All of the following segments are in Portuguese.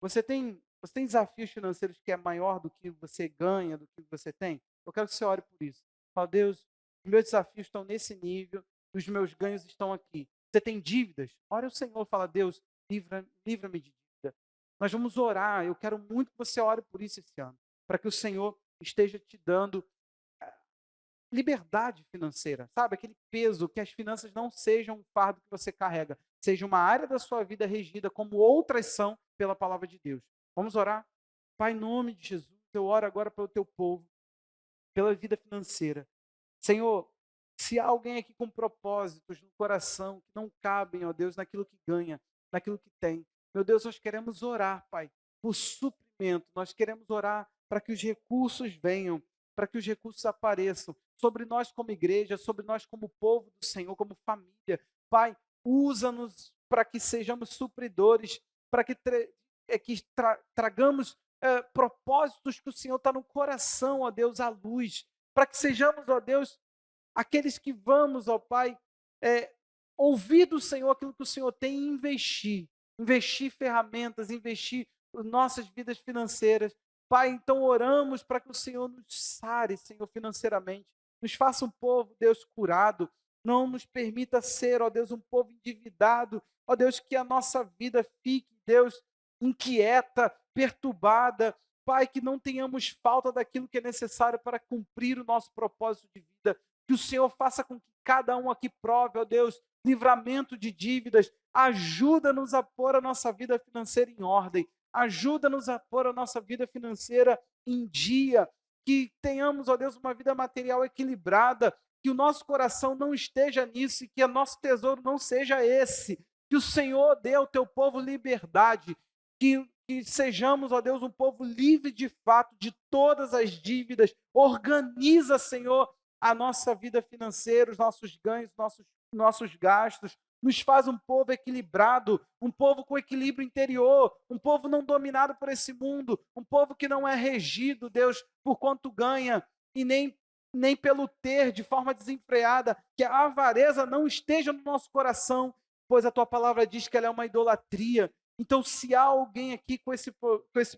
Você tem desafios financeiros que é maior do que você ganha, do que você tem? Eu quero que você ore por isso. Fala: "Deus, os meus desafios estão nesse nível, os meus ganhos estão aqui". Você tem dívidas? Ore ao Senhor, fala: "Deus, livra-me de dívida". Nós vamos orar, eu quero muito que você ore por isso esse ano, para que o Senhor esteja te dando liberdade financeira, sabe, aquele peso, que as finanças não sejam um fardo que você carrega, seja uma área da sua vida regida como outras são pela palavra de Deus. Vamos orar? Pai, em nome de Jesus, eu oro agora pelo teu povo, pela vida financeira. Senhor, se há alguém aqui com propósitos no coração que não cabem, ó Deus, naquilo que ganha, naquilo que tem, meu Deus, nós queremos orar, Pai, por suprimento, nós queremos orar para que os recursos venham, para que os recursos apareçam sobre nós como igreja, sobre nós como povo do Senhor, como família. Pai, usa-nos para que sejamos supridores, para que, tragamos propósitos que o Senhor está no coração, ó Deus, à luz, para que sejamos, ó Deus, aqueles que vamos, ó Pai, eh, ouvir do Senhor aquilo que o Senhor tem e investir ferramentas, investir as nossas vidas financeiras. Pai, então oramos para que o Senhor nos sare, Senhor, financeiramente, nos faça um povo, Deus, curado, não nos permita ser, ó Deus, um povo endividado, ó Deus, que a nossa vida fique, Deus, inquieta, perturbada, Pai, que não tenhamos falta daquilo que é necessário para cumprir o nosso propósito de vida. Que o Senhor faça com que cada um aqui prove, ó Deus, livramento de dívidas. Ajuda-nos a pôr a nossa vida financeira em ordem. Ajuda-nos a pôr a nossa vida financeira em dia. Que tenhamos, ó Deus, uma vida material equilibrada. Que o nosso coração não esteja nisso e que o nosso tesouro não seja esse. Que o Senhor dê ao teu povo liberdade. Que sejamos, ó Deus, um povo livre de fato de todas as dívidas. Organiza, Senhor, a nossa vida financeira, os nossos ganhos, nossos gastos. Nos faz um povo equilibrado, um povo com equilíbrio interior, um povo não dominado por esse mundo, um povo que não é regido, Deus, por quanto ganha e nem pelo ter de forma desenfreada, que a avareza não esteja no nosso coração, pois a tua palavra diz que ela é uma idolatria. Então, se há alguém aqui com esse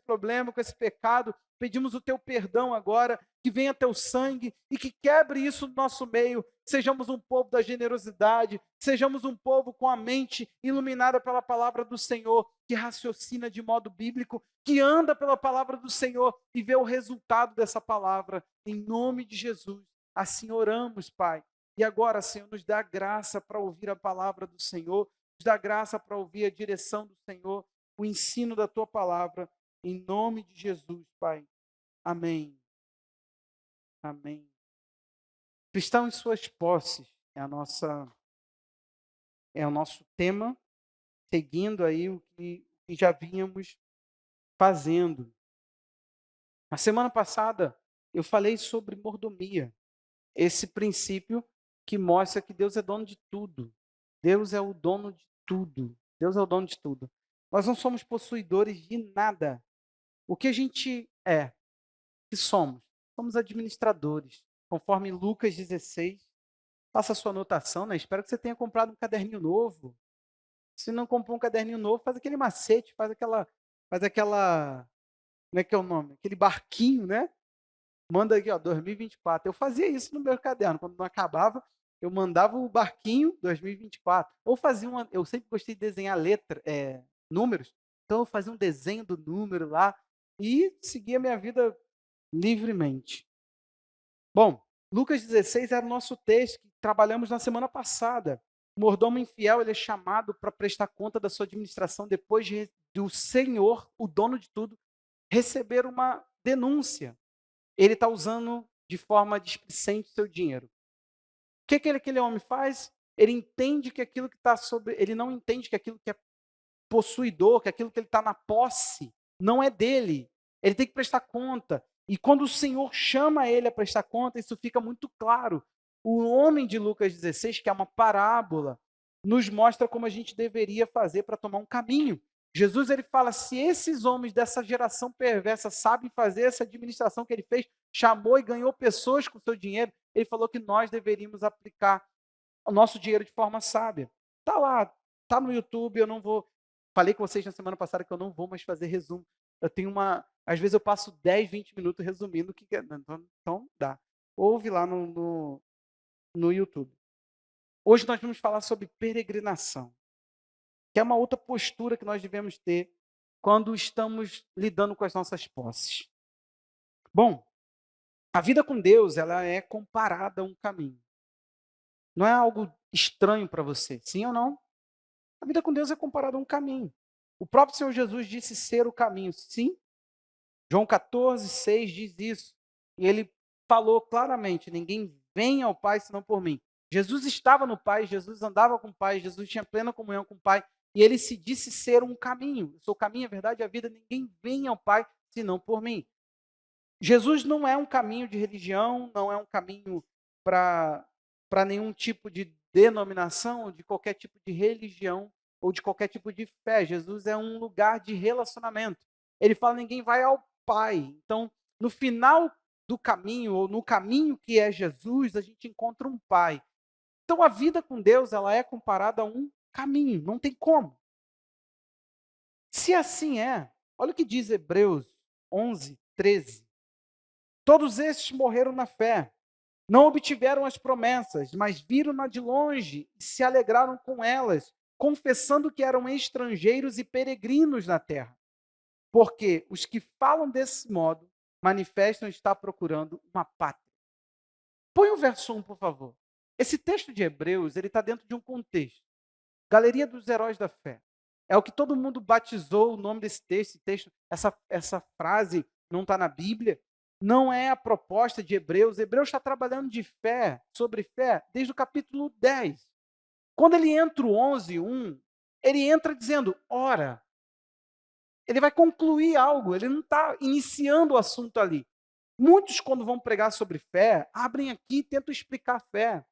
problema, com esse pecado, pedimos o teu perdão agora, que venha teu sangue e que quebre isso no nosso meio. Sejamos um povo da generosidade, sejamos um povo com a mente iluminada pela palavra do Senhor, que raciocina de modo bíblico, que anda pela palavra do Senhor e vê o resultado dessa palavra. Em nome de Jesus, assim oramos, Pai. E agora, Senhor, nos dá graça para ouvir a palavra do Senhor, nos dá graça para ouvir a direção do Senhor, o ensino da tua palavra, em nome de Jesus, Pai. Amém. Amém. Cristão em suas posses é o nosso tema, seguindo aí o que já vínhamos fazendo. Na semana passada eu falei sobre mordomia, esse princípio que mostra que Deus é dono de tudo. Deus é o dono de tudo. Deus é o dono de tudo. Nós não somos possuidores de nada. O que a gente é, que somos? Somos administradores. Conforme Lucas 16, faça a sua anotação, né? Espero que você tenha comprado um caderninho novo. Se não comprou um caderninho novo, faz aquele macete, faz aquela, como é que é o nome? Aquele barquinho, né? Manda aqui, ó, 2024. Eu fazia isso no meu caderno, quando não acabava, eu mandava o barquinho 2024. Ou fazia eu sempre gostei de desenhar números, então eu fazia um desenho do número lá e seguia minha vida livremente. Bom, Lucas 16 era o nosso texto que trabalhamos na semana passada. O mordomo infiel, ele é chamado para prestar conta da sua administração depois do Senhor, o dono de tudo, receber uma denúncia. Ele está usando de forma displicente o seu dinheiro. O que, aquele homem faz? Ele entende que aquilo que está sobre. Ele não entende que aquilo que é possuidor, que aquilo que ele está na posse, não é dele. Ele tem que prestar conta. E quando o Senhor chama ele a prestar conta, isso fica muito claro. O homem de Lucas 16, que é uma parábola, nos mostra como a gente deveria fazer para tomar um caminho. Jesus ele fala: se esses homens dessa geração perversa sabem fazer essa administração que ele fez, chamou e ganhou pessoas com seu dinheiro, ele falou que nós deveríamos aplicar o nosso dinheiro de forma sábia. Está lá, está no YouTube, eu não vou falei com vocês na semana passada que eu não vou mais fazer resumo. Às vezes eu passo 10, 20 minutos resumindo o que é. Então dá. Ouve lá no YouTube. Hoje nós vamos falar sobre peregrinação, que é uma outra postura que nós devemos ter quando estamos lidando com as nossas posses. Bom, a vida com Deus, ela é comparada a um caminho. Não é algo estranho para você, sim ou não? A vida com Deus é comparada a um caminho. O próprio Senhor Jesus disse ser o caminho, sim. João 14:6 diz isso. E ele falou claramente: ninguém vem ao Pai senão por mim. Jesus estava no Pai, Jesus andava com o Pai, Jesus tinha plena comunhão com o Pai, e ele se disse ser um caminho. Eu sou o caminho, a verdade e a vida, ninguém vem ao Pai senão por mim. Jesus não é um caminho de religião, não é um caminho para nenhum tipo de denominação, de qualquer tipo de religião ou de qualquer tipo de fé. Jesus é um lugar de relacionamento. Ele fala: ninguém vai ao Pai. Então, no final do caminho, ou no caminho que é Jesus, a gente encontra um Pai. Então, a vida com Deus, ela é comparada a um caminho, não tem como. Se assim é, olha o que diz Hebreus 11:13. Todos estes morreram na fé, não obtiveram as promessas, mas viram-na de longe e se alegraram com elas, confessando que eram estrangeiros e peregrinos na terra. Porque os que falam desse modo manifestam estar procurando uma pátria. Põe o verso 1, por favor. Esse texto de Hebreus, ele está dentro de um contexto. Galeria dos Heróis da Fé. É o que todo mundo batizou o nome desse texto. Essa frase não está na Bíblia. Não é a proposta de Hebreus. Hebreus está trabalhando de fé, sobre fé, desde o capítulo 10. Quando ele entra o 11:1, ele entra dizendo, ora. Ele vai concluir algo, ele não está iniciando o assunto ali. Muitos, quando vão pregar sobre fé, abrem aqui e tentam explicar a fé.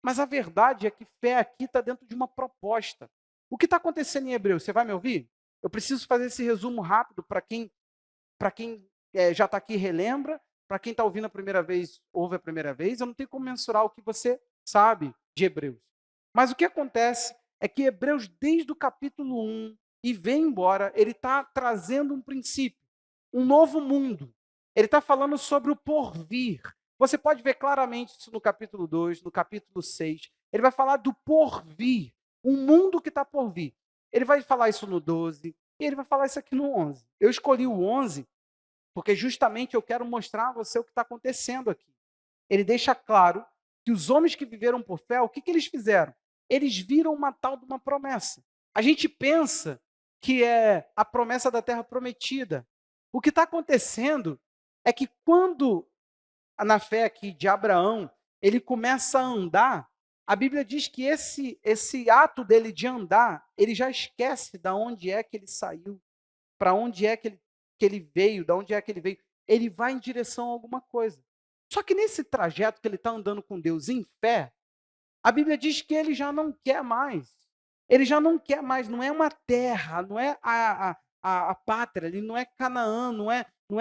Mas a verdade é que fé aqui está dentro de uma proposta. O que está acontecendo em Hebreus? Você vai me ouvir? Eu preciso fazer esse resumo rápido para quem já está aqui relembra, para quem está ouvindo a primeira vez, ouve a primeira vez. Eu não tenho como mensurar o que você sabe de Hebreus. Mas o que acontece é que Hebreus, desde o capítulo 1, e vem embora, ele está trazendo um princípio, um novo mundo. Ele está falando sobre o porvir. Você pode ver claramente isso no capítulo 2, no capítulo 6. Ele vai falar do porvir, um mundo que está por vir. Ele vai falar isso no 12 e ele vai falar isso aqui no 11. Eu escolhi o 11 porque justamente eu quero mostrar a você o que está acontecendo aqui. Ele deixa claro que os homens que viveram por fé, o que eles fizeram? Eles viram uma tal de uma promessa. A gente pensa que é a promessa da terra prometida. O que está acontecendo é que quando, na fé aqui de Abraão, ele começa a andar, a Bíblia diz que esse ato dele de andar, ele já esquece de onde é que ele saiu, para onde é que ele veio, de onde é que ele veio. Ele vai em direção a alguma coisa. Só que nesse trajeto que ele está andando com Deus em fé, a Bíblia diz que ele já não quer mais. Ele já não quer mais, não é uma terra, não é a pátria, ele não é Canaã, não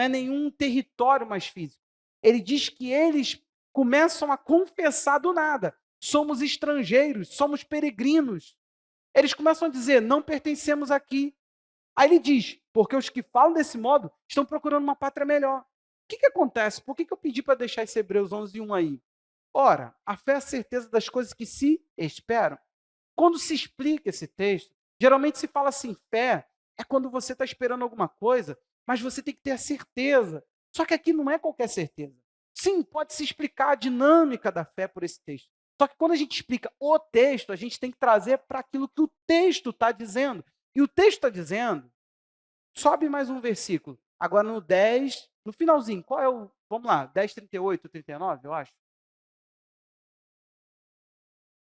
é nenhum território mais físico. Ele diz que eles começam a confessar do nada. Somos estrangeiros, somos peregrinos. Eles começam a dizer, não pertencemos aqui. Aí ele diz, porque os que falam desse modo estão procurando uma pátria melhor. O que acontece? Por que eu pedi para deixar esse Hebreus 11:1 aí? Ora, a fé é a certeza das coisas que se esperam. Quando se explica esse texto, geralmente se fala assim, fé é quando você está esperando alguma coisa, mas você tem que ter a certeza. Só que aqui não é qualquer certeza. Sim, pode se explicar a dinâmica da fé por esse texto. Só que quando a gente explica o texto, a gente tem que trazer para aquilo que o texto está dizendo. E o texto está dizendo, sobe mais um versículo. Agora no 10, no finalzinho, qual é o, vamos lá, 10:38, 39, eu acho.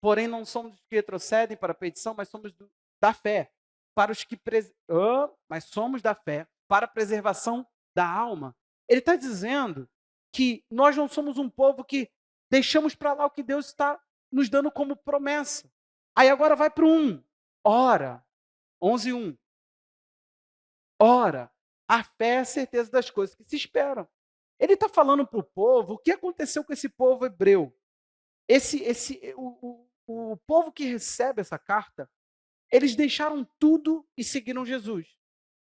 Porém, não somos os que retrocedem para a perdição, mas somos da fé, para os que mas somos da fé para a preservação da alma. Ele está dizendo que nós não somos um povo que deixamos para lá o que Deus está nos dando como promessa. Aí agora vai para o 1. Ora, 11:1. Ora, a fé é a certeza das coisas que se esperam. Ele está falando para o povo o que aconteceu com esse povo hebreu. O povo que recebe essa carta, Eles deixaram tudo e seguiram Jesus,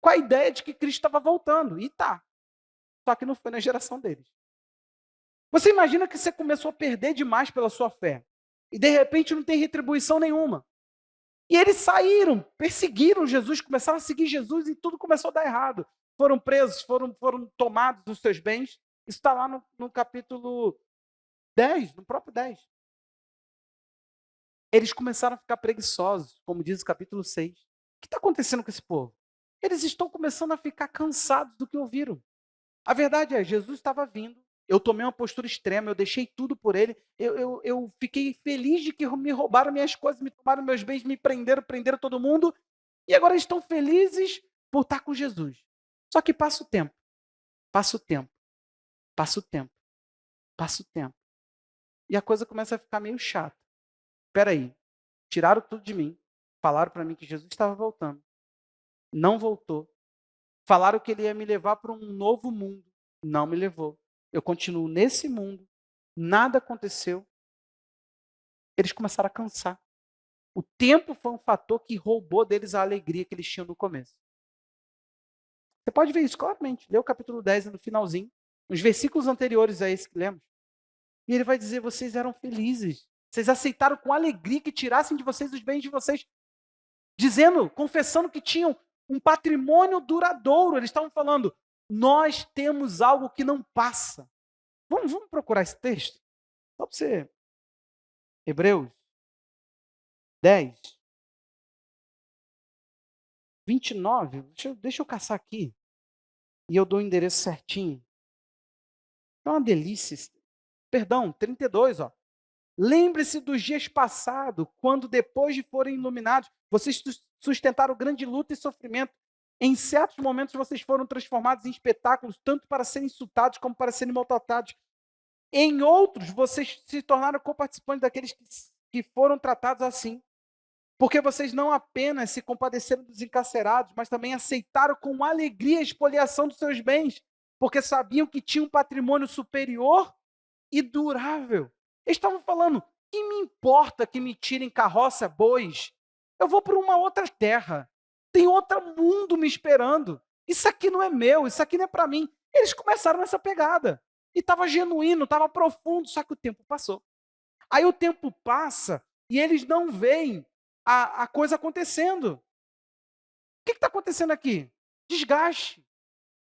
com a ideia de que Cristo estava voltando, e tá. Só que não foi na geração deles. Você imagina que você começou a perder demais pela sua fé, e de repente não tem retribuição nenhuma. E eles saíram, perseguiram Jesus, começaram a seguir Jesus e tudo começou a dar errado. Foram presos, foram tomados os seus bens. Isso está lá no capítulo 10, no próprio 10. Eles começaram a ficar preguiçosos, como diz o capítulo 6. O que está acontecendo com esse povo? Eles estão começando a ficar cansados do que ouviram. A verdade é, Jesus estava vindo, eu tomei uma postura extrema, eu deixei tudo por ele, eu fiquei feliz de que me roubaram minhas coisas, me tomaram meus bens, me prenderam todo mundo, e agora eles estão felizes por estar com Jesus. Só que passa o tempo, passa o tempo, passa o tempo, passa o tempo. E a coisa começa a ficar meio chata. Espera aí, tiraram tudo de mim, falaram para mim que Jesus estava voltando, não voltou. Falaram que ele ia me levar para um novo mundo, não me levou. Eu continuo nesse mundo, nada aconteceu. Eles começaram a cansar. O tempo foi um fator que roubou deles a alegria que eles tinham no começo. Você pode ver isso claramente. Lê o capítulo 10 no finalzinho, os versículos anteriores a esse que lemos. E ele vai dizer, vocês eram felizes. Vocês aceitaram com alegria que tirassem de vocês os bens de vocês. Dizendo, confessando que tinham um patrimônio duradouro. Eles estavam falando, nós temos algo que não passa. Vamos procurar esse texto? Só para você. Hebreus 10, 29. Deixa eu caçar aqui. E eu dou o endereço certinho. É uma delícia. Perdão, 32, ó. Lembre-se dos dias passados, quando depois de forem iluminados, vocês sustentaram grande luta e sofrimento. Em certos momentos vocês foram transformados em espetáculos, tanto para serem insultados como para serem maltratados. Em outros, vocês se tornaram coparticipantes daqueles que foram tratados assim. Porque vocês não apenas se compadeceram dos encarcerados, mas também aceitaram com alegria a expoliação dos seus bens, porque sabiam que tinham um patrimônio superior e durável. Eles estavam falando, que me importa que me tirem carroça, bois? Eu vou para uma outra terra. Tem outro mundo me esperando. Isso aqui não é meu, isso aqui não é para mim. Eles começaram nessa pegada. E estava genuíno, estava profundo, só que o tempo passou. Aí o tempo passa e eles não veem a coisa acontecendo. O que está acontecendo aqui? Desgaste,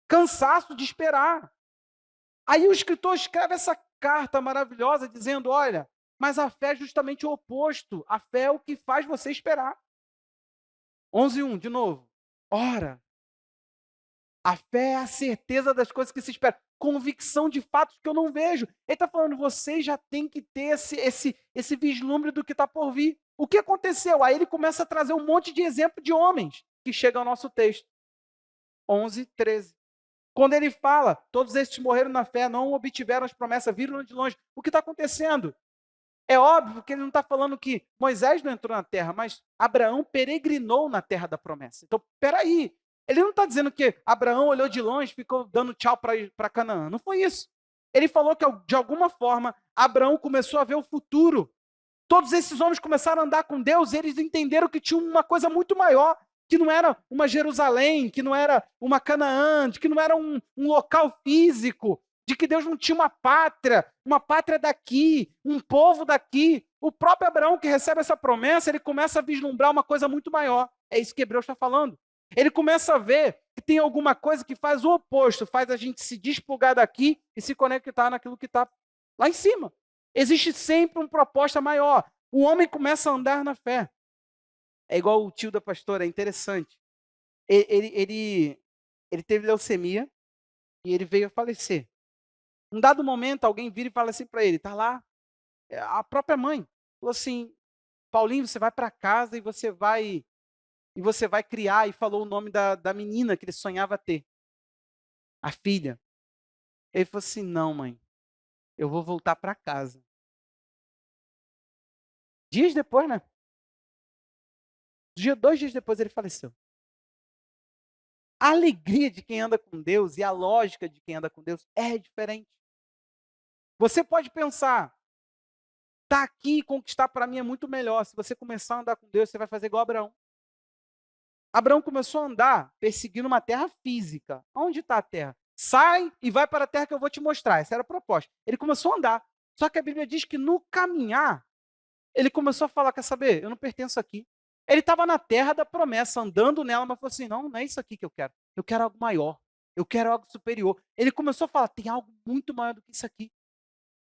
cansaço de esperar. Aí o escritor escreve essa carta maravilhosa dizendo, olha, mas a fé é justamente o oposto. A fé é o que faz você esperar. 11:1, de novo. Ora, a fé é a certeza das coisas que se esperam. Convicção de fatos que eu não vejo. Ele está falando, você já tem que ter esse vislumbre do que está por vir. O que aconteceu? Aí ele começa a trazer um monte de exemplo de homens que chegam ao nosso texto. 11:13. Quando ele fala, todos estes morreram na fé, não obtiveram as promessas, viram de longe. O que está acontecendo? É óbvio que ele não está falando que Moisés não entrou na terra, mas Abraão peregrinou na terra da promessa. Então, peraí, ele não está dizendo que Abraão olhou de longe e ficou dando tchau para Canaã. Não foi isso. Ele falou que, de alguma forma, Abraão começou a ver o futuro. Todos esses homens começaram a andar com Deus e eles entenderam que tinha uma coisa muito maior, que não era uma Jerusalém, que não era uma Canaã, que não era um local físico, de que Deus não tinha uma pátria daqui, um povo daqui. O próprio Abraão, que recebe essa promessa, ele começa a vislumbrar uma coisa muito maior. É isso que Hebreus está falando. Ele começa a ver que tem alguma coisa que faz o oposto, faz a gente se desplugar daqui e se conectar naquilo que está lá em cima. Existe sempre uma proposta maior. O homem começa a andar na fé. É igual o tio da pastora, é interessante. Ele teve leucemia e ele veio a falecer. Um dado momento, alguém vira e fala assim para ele, está lá, a própria mãe, falou assim, Paulinho, você vai para casa e você vai criar, e falou o nome da menina que ele sonhava ter, a filha. Ele falou assim, não, mãe, eu vou voltar para casa. Dias depois, né? 2 dias depois ele faleceu. A alegria de quem anda com Deus e a lógica de quem anda com Deus é diferente. Você pode pensar, tá aqui e conquistar para mim é muito melhor. Se você começar a andar com Deus, você vai fazer igual Abraão. Abraão começou a andar perseguindo uma terra física. Onde está a terra? Sai e vai para a terra que eu vou te mostrar. Essa era a proposta. Ele começou a andar. Só que a Bíblia diz que no caminhar, ele começou a falar, quer saber? Eu não pertenço aqui. Ele estava na terra da promessa, andando nela, mas falou assim, não, não é isso aqui que eu quero. Eu quero algo maior. Eu quero algo superior. Ele começou a falar, tem algo muito maior do que isso aqui.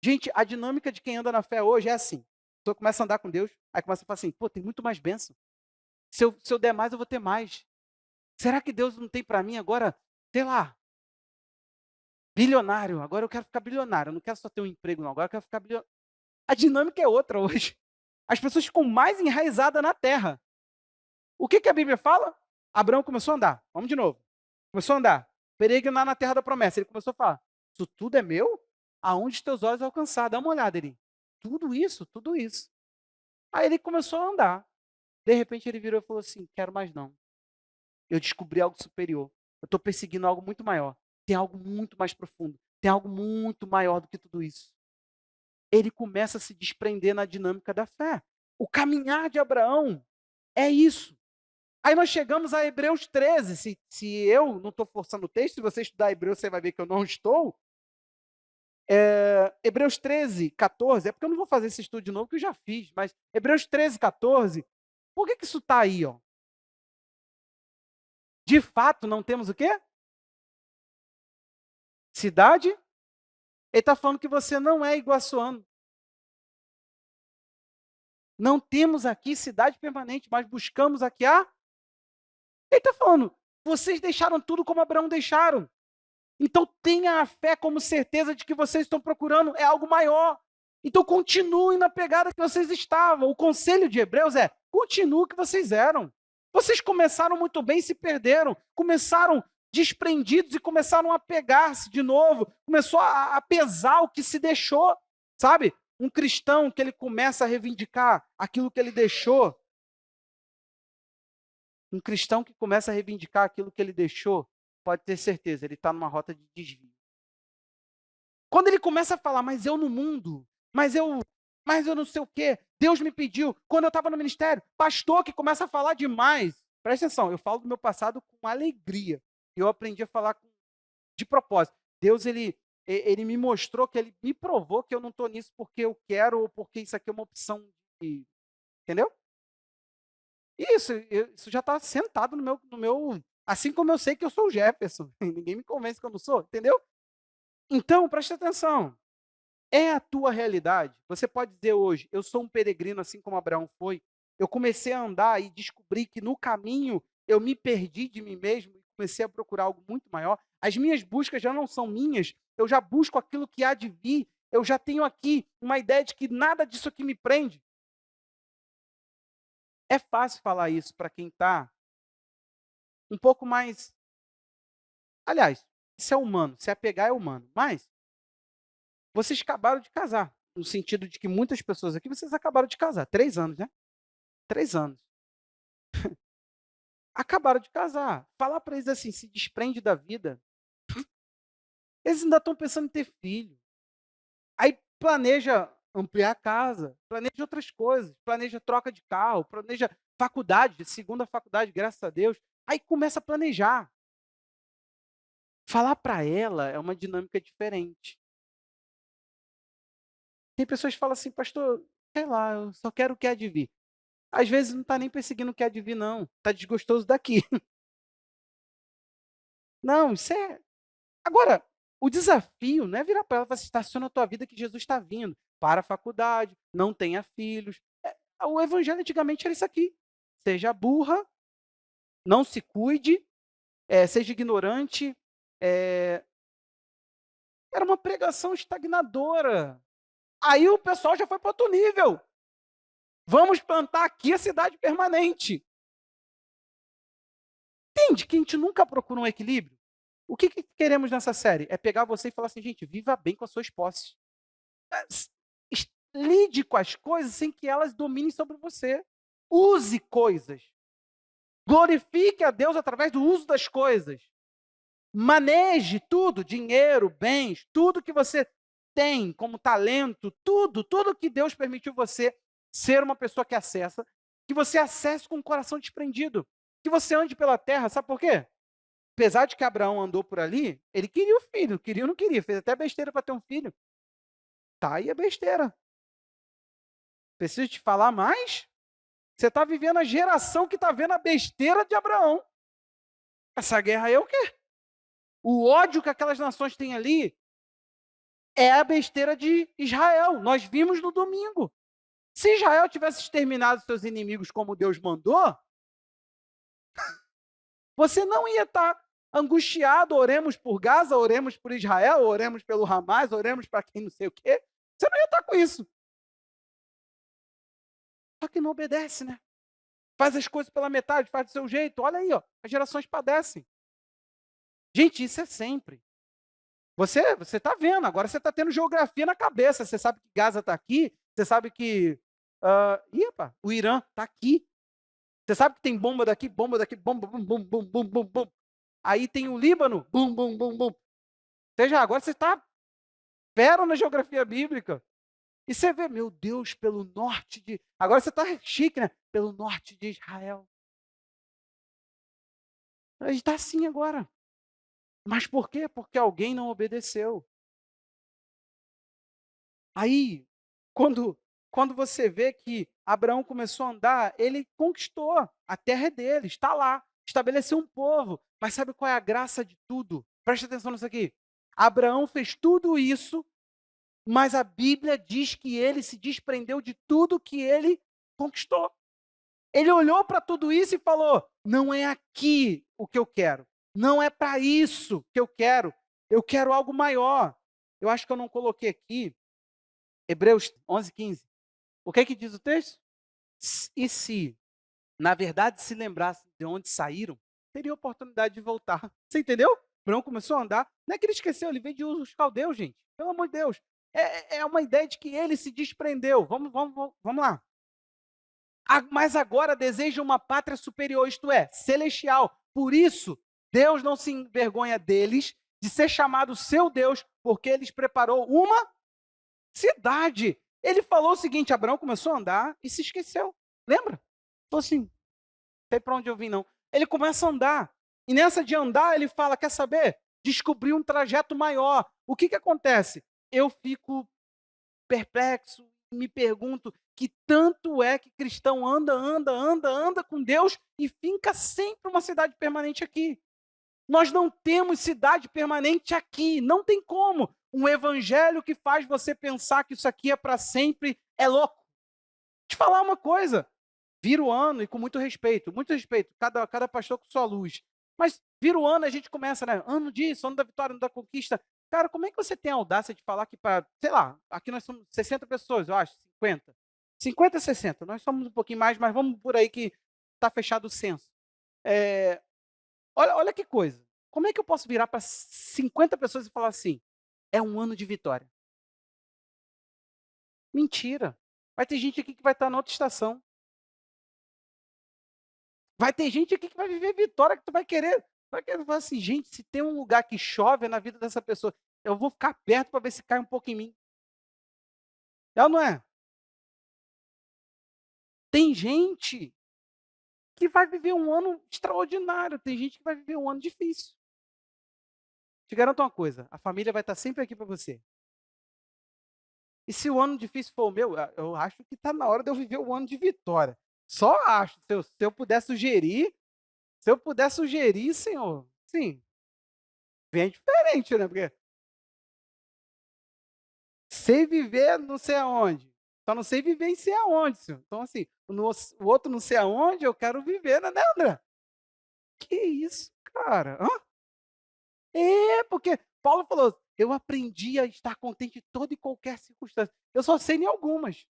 Gente, a dinâmica de quem anda na fé hoje é assim. A pessoa começa a andar com Deus, aí começa a falar assim, pô, tem muito mais bênção. Se eu der mais, eu vou ter mais. Será que Deus não tem para mim agora, sei lá, bilionário? Agora eu quero ficar bilionário, eu não quero só ter um emprego, não. Agora eu quero ficar bilionário. A dinâmica é outra hoje. As pessoas ficam mais enraizadas na terra. O que a Bíblia fala? Abraão começou a andar. Vamos de novo. Começou a andar. Peregrinar na terra da promessa. Ele começou a falar, isso tudo é meu? Aonde os teus olhos alcançar? Dá uma olhada, ele. Tudo isso, tudo isso. Aí ele começou a andar. De repente ele virou e falou assim, quero mais não. Eu descobri algo superior. Eu estou perseguindo algo muito maior. Tem algo muito mais profundo. Tem algo muito maior do que tudo isso. Ele começa a se desprender na dinâmica da fé. O caminhar de Abraão é isso. Aí nós chegamos a Hebreus 13. Se eu não estou forçando o texto, se você estudar Hebreus, você vai ver que eu não estou. Hebreus 13, 14. É porque eu não vou fazer esse estudo de novo, que eu já fiz. Mas Hebreus 13, 14. Por que isso está aí? Ó? De fato, não temos o quê? Cidade? Ele está falando que você não é iguaçuano. Não temos aqui cidade permanente, mas buscamos aqui a... Ele está falando, vocês deixaram tudo como Abraão deixaram. Então tenha a fé como certeza de que vocês estão procurando é algo maior. Então continuem na pegada que vocês estavam. O conselho de Hebreus é, continue o que vocês eram. Vocês começaram muito bem e se perderam. Começaram desprendidos e começaram a pegar-se de novo. Começou a pesar o que se deixou, sabe? Um cristão que ele começa a reivindicar aquilo que ele deixou. Um cristão que começa a reivindicar aquilo que ele deixou, pode ter certeza, ele está numa rota de desvio. Quando ele começa a falar, mas eu no mundo, mas eu não sei o quê, Deus me pediu, quando eu estava no ministério, pastor que começa a falar demais. Presta atenção, eu falo do meu passado com alegria. Eu aprendi a falar de propósito. Deus, ele me mostrou que ele me provou que eu não estou nisso porque eu quero ou porque isso aqui é uma opção. Entendeu? Isso já está sentado no meu. Assim como eu sei que eu sou o Jefferson. Ninguém me convence que eu não sou, entendeu? Então, preste atenção. É a tua realidade. Você pode dizer hoje, eu sou um peregrino assim como Abraão foi. Eu comecei a andar e descobri que no caminho eu me perdi de mim mesmo e comecei a procurar algo muito maior. As minhas buscas já não são minhas, eu já busco aquilo que há de vir. Eu já tenho aqui uma ideia de que nada disso aqui me prende. É fácil falar isso para quem está um pouco mais... Aliás, isso é humano, se apegar é humano. Mas vocês acabaram de casar, no sentido de que muitas pessoas aqui, vocês acabaram de casar. 3 anos, né? 3 anos. Acabaram de casar. Falar para eles assim, se desprende da vida. Eles ainda estão pensando em ter filho. Aí planeja ampliar a casa, planeja outras coisas, planeja troca de carro, planeja faculdade, segunda faculdade, graças a Deus. Aí começa a planejar. Falar para ela é uma dinâmica diferente. Tem pessoas que falam assim, pastor, sei lá, eu só quero o que há de vir. Às vezes não está nem perseguindo o que há de vir, não. Está desgostoso daqui. Não, isso é... Agora, o desafio não é virar para ela e falar assim, estaciona a tua vida que Jesus está vindo. Para a faculdade, não tenha filhos. O evangelho antigamente era isso aqui. Seja burra, não se cuide, seja ignorante. Era uma pregação estagnadora. Aí o pessoal já foi para outro nível. Vamos plantar aqui a cidade permanente. Entende que a gente nunca procura um equilíbrio? O que queremos nessa série? É pegar você e falar assim, gente, viva bem com as suas posses. Lide com as coisas sem que elas dominem sobre você. Use coisas. Glorifique a Deus através do uso das coisas. Maneje tudo, dinheiro, bens, tudo que você tem como talento, tudo que Deus permitiu você ser uma pessoa que acessa, que você acesse com o coração desprendido. que você ande pela terra, sabe por quê? Apesar de que Abraão andou por ali, ele queria o filho, queria ou não queria, fez até besteira para ter um filho. Tá aí a besteira. Preciso te falar mais? Você está vivendo a geração que está vendo a besteira de Abraão. Essa guerra aí é o quê? O ódio que aquelas nações têm ali é a besteira de Israel. Nós vimos no domingo. Se Israel tivesse exterminado seus inimigos como Deus mandou, você não ia estar angustiado, oremos por Gaza, oremos por Israel, oremos pelo Hamas, oremos para quem não sei o quê. Você não ia estar com isso. Só que não obedece, né? Faz as coisas pela metade, faz do seu jeito. Olha aí, ó, as gerações padecem. Gente, isso é sempre. Você está vendo, agora você está tendo geografia na cabeça. Você sabe que Gaza está aqui, você sabe que o Irã está aqui. Você sabe que tem bomba daqui, bomba, bum, bum, bum, bum, bum, bum. Aí tem o Líbano, bum, bum, bum, bum. Ou seja, agora você está fera na geografia bíblica. E você vê, meu Deus, pelo norte de... Agora você está chique, né? Pelo norte de Israel. A gente está assim agora. Mas por quê? Porque alguém não obedeceu. Aí, quando você vê que Abraão começou a andar, ele conquistou, a terra é dele, está lá, estabeleceu um povo. Mas sabe qual é a graça de tudo? Preste atenção nisso aqui. Abraão fez tudo isso, mas a Bíblia diz que ele se desprendeu de tudo que ele conquistou. Ele olhou para tudo isso e falou: não é aqui o que eu quero, não é para isso que eu quero algo maior. Eu acho que eu não coloquei aqui, Hebreus 11:15. O que é que diz o texto? E se, na verdade, se lembrassem de onde saíram, teria oportunidade de voltar. Você entendeu? Abraão começou a andar. Não é que ele esqueceu, ele veio de Ur dos Caldeus, gente. Pelo amor de Deus. É uma ideia de que ele se desprendeu. Vamos lá. Mas agora deseja uma pátria superior, isto é, celestial. Por isso, Deus não se envergonha deles, de ser chamado seu Deus, porque eles preparou uma cidade. Ele falou o seguinte: Abraão começou a andar e se esqueceu. Lembra? Falou assim: não sei para onde eu vim, não. Ele começa a andar. E nessa de andar, ele fala: quer saber? Descobri um trajeto maior. O que acontece? Eu fico perplexo, me pergunto que tanto é que cristão anda com Deus e finca sempre uma cidade permanente aqui. Nós não temos cidade permanente aqui, não tem como. Um evangelho que faz você pensar que isso aqui é para sempre é louco. Te falar uma coisa, vira o ano, e com muito respeito, cada pastor com sua luz. Mas vira o ano, a gente começa, né? Ano disso, ano da vitória, ano da conquista. Cara, como é que você tem a audácia de falar que para, sei lá, aqui nós somos 60 pessoas, eu acho, 50. 50, 60, nós somos um pouquinho mais, mas vamos por aí que está fechado o censo. Olha que coisa. Como é que eu posso virar para 50 pessoas e falar assim, é um ano de vitória? Mentira. Vai ter gente aqui que vai estar na outra estação. Vai ter gente aqui que vai viver vitória, que tu vai querer falar assim, gente, se tem um lugar que chove na vida dessa pessoa, eu vou ficar perto para ver se cai um pouco em mim. É ou não é? Tem gente que vai viver um ano extraordinário, tem gente que vai viver um ano difícil. Te garanto uma coisa, a família vai estar sempre aqui para você. E se o ano difícil for o meu, eu acho que está na hora de eu viver o ano de vitória. Só acho, se eu puder sugerir, senhor, sim, bem diferente, né? Porque sei viver não sei aonde. Só não sei viver em sei aonde, senhor. Então, assim, o outro não sei aonde, eu quero viver, né, André? Que isso, cara? Hã? Porque Paulo falou, eu aprendi a estar contente em toda e qualquer circunstância. Eu só sei em algumas.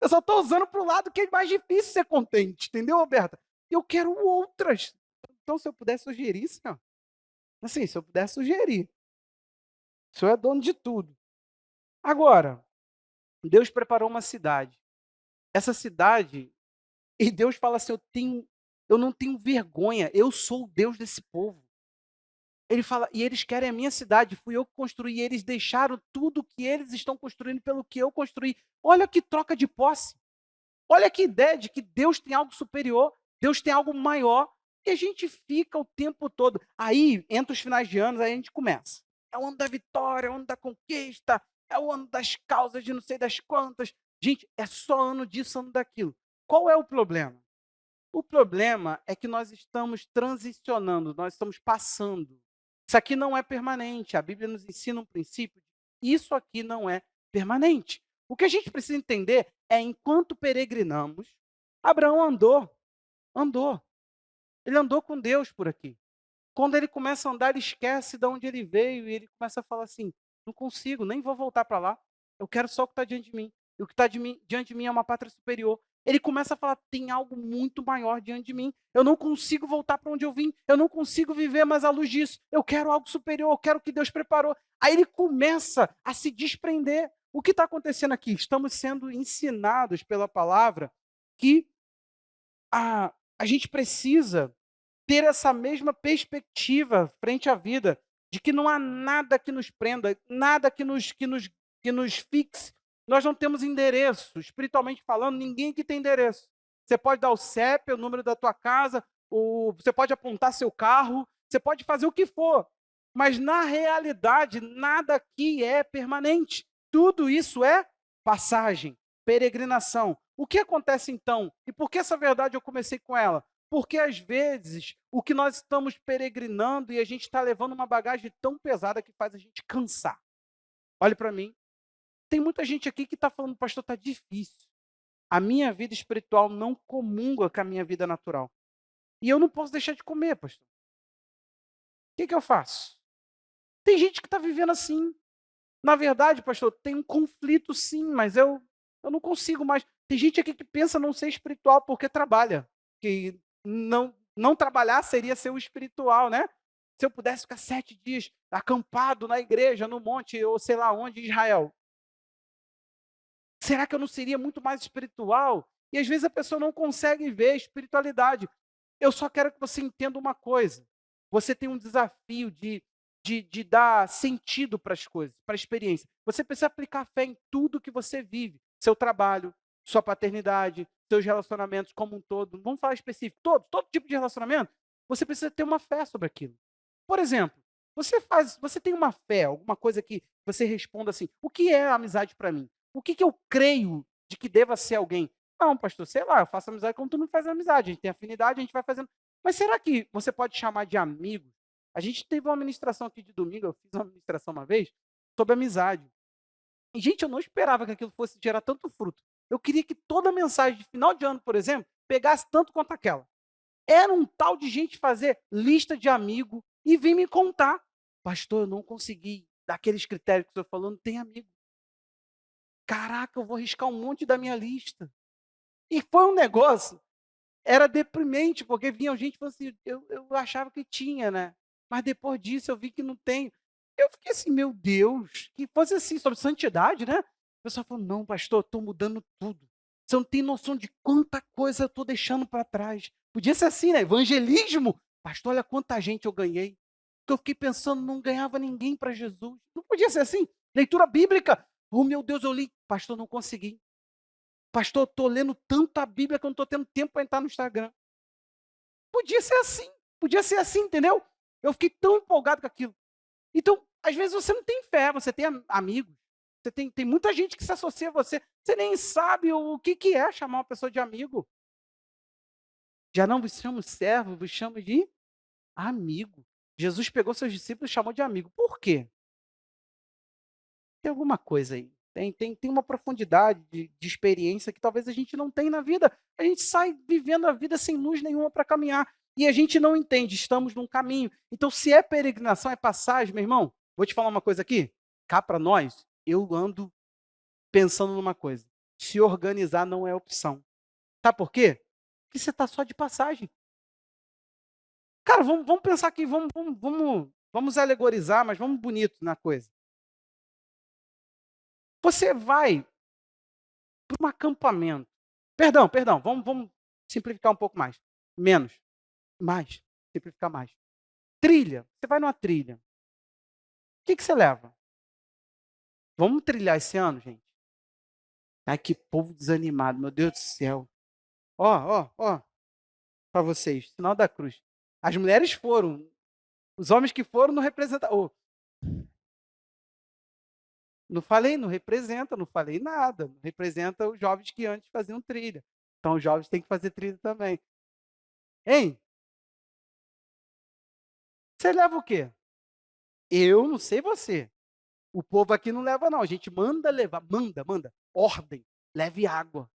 Eu só estou usando para o lado que é mais difícil ser contente, entendeu, Roberta? Eu quero outras. Então, se eu puder sugerir, senhor, assim, se eu puder sugerir, o senhor é dono de tudo. Agora, Deus preparou uma cidade. Essa cidade, e Deus fala assim, eu não tenho vergonha, eu sou o Deus desse povo. Ele fala, e eles querem a minha cidade, fui eu que construí, e eles deixaram tudo que eles estão construindo pelo que eu construí. Olha que troca de posse. Olha que ideia de que Deus tem algo superior. Deus tem algo maior e a gente fica o tempo todo. Aí, entre os finais de anos, aí a gente começa. É o ano da vitória, é o ano da conquista, é o ano das causas de não sei das quantas. Gente, é só ano disso, ano daquilo. Qual é o problema? O problema é que nós estamos transicionando, nós estamos passando. Isso aqui não é permanente. A Bíblia nos ensina um princípio de isso aqui não é permanente. O que a gente precisa entender é, enquanto peregrinamos, Abraão andou. Ele andou com Deus por aqui. Quando ele começa a andar, ele esquece de onde ele veio e ele começa a falar assim: não consigo, nem vou voltar para lá. Eu quero só o que está diante de mim. E o que está diante de mim é uma pátria superior. Ele começa a falar: tem algo muito maior diante de mim. Eu não consigo voltar para onde eu vim. Eu não consigo viver mais à luz disso. Eu quero algo superior. Eu quero o que Deus preparou. Aí ele começa a se desprender. O que está acontecendo aqui? Estamos sendo ensinados pela palavra que a gente precisa ter essa mesma perspectiva frente à vida, de que não há nada que nos prenda, nada que nos fixe. Nós não temos endereço, espiritualmente falando, ninguém que tem endereço. Você pode dar o CEP, o número da tua casa, você pode apontar seu carro, você pode fazer o que for, mas na realidade nada aqui é permanente. Tudo isso é passagem, peregrinação. O que acontece então? E por que essa verdade eu comecei com ela? Porque às vezes o que nós estamos peregrinando e a gente está levando uma bagagem tão pesada que faz a gente cansar. Olhe para mim, tem muita gente aqui que está falando, pastor, está difícil. A minha vida espiritual não comunga com a minha vida natural. E eu não posso deixar de comer, pastor. O que eu faço? Tem gente que está vivendo assim. Na verdade, pastor, tem um conflito sim, mas eu não consigo mais. Tem gente aqui que pensa não ser espiritual porque trabalha. Que não trabalhar seria ser o espiritual, né? Se eu pudesse ficar 7 dias acampado na igreja, no monte, ou sei lá onde, em Israel, será que eu não seria muito mais espiritual? E às vezes a pessoa não consegue ver a espiritualidade. Eu só quero que você entenda uma coisa. Você tem um desafio de dar sentido para as coisas, para a experiência. Você precisa aplicar fé em tudo que você vive. Seu trabalho, sua paternidade, seus relacionamentos como um todo. Vamos falar específico. Todo tipo de relacionamento. Você precisa ter uma fé sobre aquilo. Por exemplo, você tem uma fé, alguma coisa que você responda assim: o que é amizade para mim? O que eu creio de que deva ser alguém? Não, pastor, sei lá, eu faço amizade como tu não faz amizade. A gente tem afinidade, a gente vai fazendo. Mas será que você pode chamar de amigo? A gente teve uma ministração aqui de domingo, eu fiz uma ministração uma vez, sobre amizade. E, gente, eu não esperava que aquilo fosse gerar tanto fruto. Eu queria que toda mensagem de final de ano, por exemplo, pegasse tanto quanto aquela. Era um tal de gente fazer lista de amigo e vir me contar. Pastor, eu não consegui, daqueles critérios que o senhor falou, não tem amigo. Caraca, eu vou riscar um monte da minha lista. E foi um negócio, era deprimente, porque vinha gente falando assim, eu achava que tinha, né? Mas depois disso eu vi que não tem. Eu fiquei assim, meu Deus, que fosse assim, sobre santidade, né? O pessoal falou, não, pastor, eu estou mudando tudo. Você não tem noção de quanta coisa eu estou deixando para trás. Podia ser assim, né? Evangelismo. Pastor, olha quanta gente eu ganhei. Que eu fiquei pensando, não ganhava ninguém para Jesus. Não podia ser assim. Leitura bíblica. Oh, meu Deus, eu li. Pastor, não consegui. Pastor, eu estou lendo tanta Bíblia que eu não estou tendo tempo para entrar no Instagram. Podia ser assim, entendeu? Eu fiquei tão empolgado com aquilo. Então, às vezes você não tem fé, você tem amigos, você tem muita gente que se associa a você, você nem sabe o que é chamar uma pessoa de amigo. Já não vos chamo servo, vos chamo de amigo. Jesus pegou seus discípulos e chamou de amigo. Por quê? Tem alguma coisa aí. Tem uma profundidade de experiência que talvez a gente não tenha na vida. A gente sai vivendo a vida sem luz nenhuma para caminhar. E a gente não entende, estamos num caminho. Então, se é peregrinação, é passagem, meu irmão, vou te falar uma coisa aqui. Cá para nós, eu ando pensando numa coisa. Se organizar não é opção. Sabe por quê? Porque você está só de passagem. Cara, vamos pensar aqui, vamos alegorizar, mas vamos bonito na coisa. Você vai para um acampamento. Perdão, vamos simplificar um pouco mais. Menos, mais, simplificar mais. Trilha, você vai numa trilha. O que você leva? Vamos trilhar esse ano, gente? Ai, que povo desanimado, meu Deus do céu. Ó. para vocês, sinal da cruz. As mulheres foram, os homens que foram não representam. Não falei, não representa, não falei nada. Não representa os jovens que antes faziam trilha. Então os jovens têm que fazer trilha também. Hein? Você leva o quê? Eu não sei você. O povo aqui não leva, não. A gente manda levar, manda. Ordem, leve água.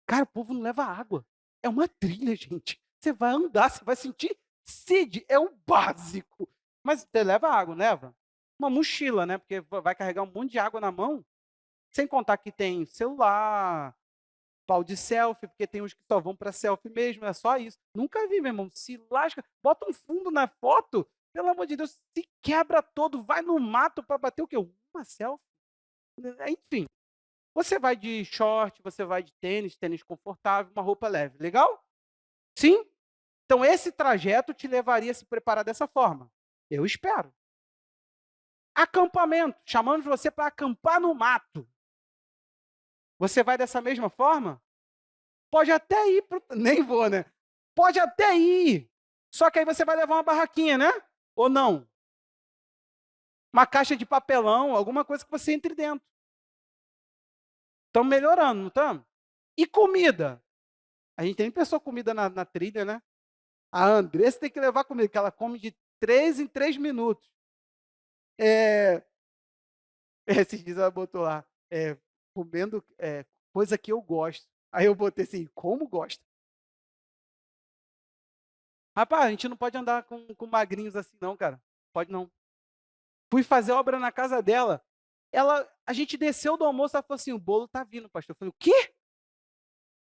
Cara, o povo não leva água. É uma trilha, gente. Você vai andar, você vai sentir sede. É o básico. Mas você leva água, não leva? Uma mochila, né? Porque vai carregar um monte de água na mão. Sem contar que tem celular, pau de selfie, porque tem uns que só vão para selfie mesmo, é só isso. Nunca vi, meu irmão. Se lasca, bota um fundo na foto, pelo amor de Deus, se quebra todo, vai no mato para bater o quê? Uma selfie? Enfim, você vai de short, você vai de tênis, tênis confortável, uma roupa leve. Legal? Sim? Então, esse trajeto te levaria a se preparar dessa forma. Eu espero. Acampamento, chamamos você para acampar no mato. Você vai dessa mesma forma? Pode até ir, nem vou, né? Pode até ir. Só que aí você vai levar uma barraquinha, né? Ou não? Uma caixa de papelão, alguma coisa que você entre dentro. Estamos melhorando, não estamos? E comida? A gente tem pessoa comida na trilha, né? A Andressa tem que levar comida, que ela come de 3 em 3 minutos. Esses dias ela botou lá, comendo coisa que eu gosto. Aí eu botei assim, como gosta? Rapaz, a gente não pode andar com magrinhos assim não, cara. Pode não. Fui fazer obra na casa dela. A gente desceu do almoço, ela falou assim, o bolo tá vindo, pastor. Eu falei, o quê?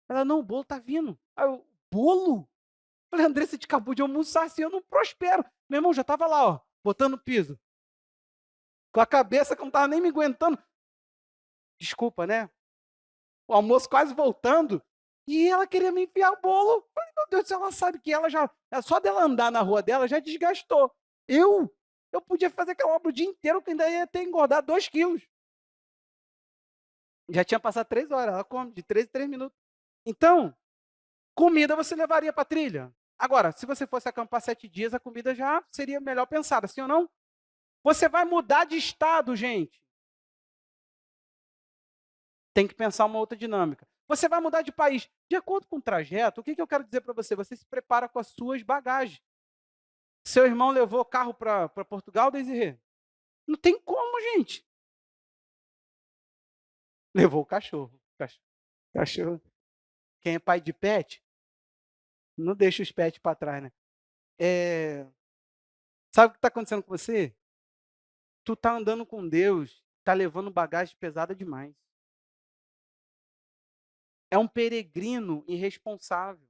Ela, não, o bolo tá vindo. Aí eu, bolo? Eu falei, André, você acabou de almoçar assim, eu não prospero. Meu irmão já tava lá, ó, botando piso. Com a cabeça que eu não tava nem me aguentando. Desculpa, né? O almoço quase voltando. E ela queria me enfiar o bolo. Eu falei, meu Deus, ela sabe que ela já, só dela andar na rua dela já desgastou. Eu podia fazer aquela obra o dia inteiro que ainda ia ter engordado 2 quilos. Já tinha passado 3 horas, ela come de 3 em 3 minutos. Então, comida você levaria para a trilha. Agora, se você fosse acampar 7 dias, a comida já seria melhor pensada, sim ou não? Você vai mudar de estado, gente. Tem que pensar uma outra dinâmica. Você vai mudar de país. De acordo com o trajeto, o que eu quero dizer para você? Você se prepara com as suas bagagens. Seu irmão levou carro para Portugal, Desirê? Não tem como, gente. Levou o cachorro. Cachorro. Quem é pai de pet, não deixa os pets para trás, né? Sabe o que está acontecendo com você? Tu está andando com Deus, está levando bagagem pesada demais. É um peregrino irresponsável.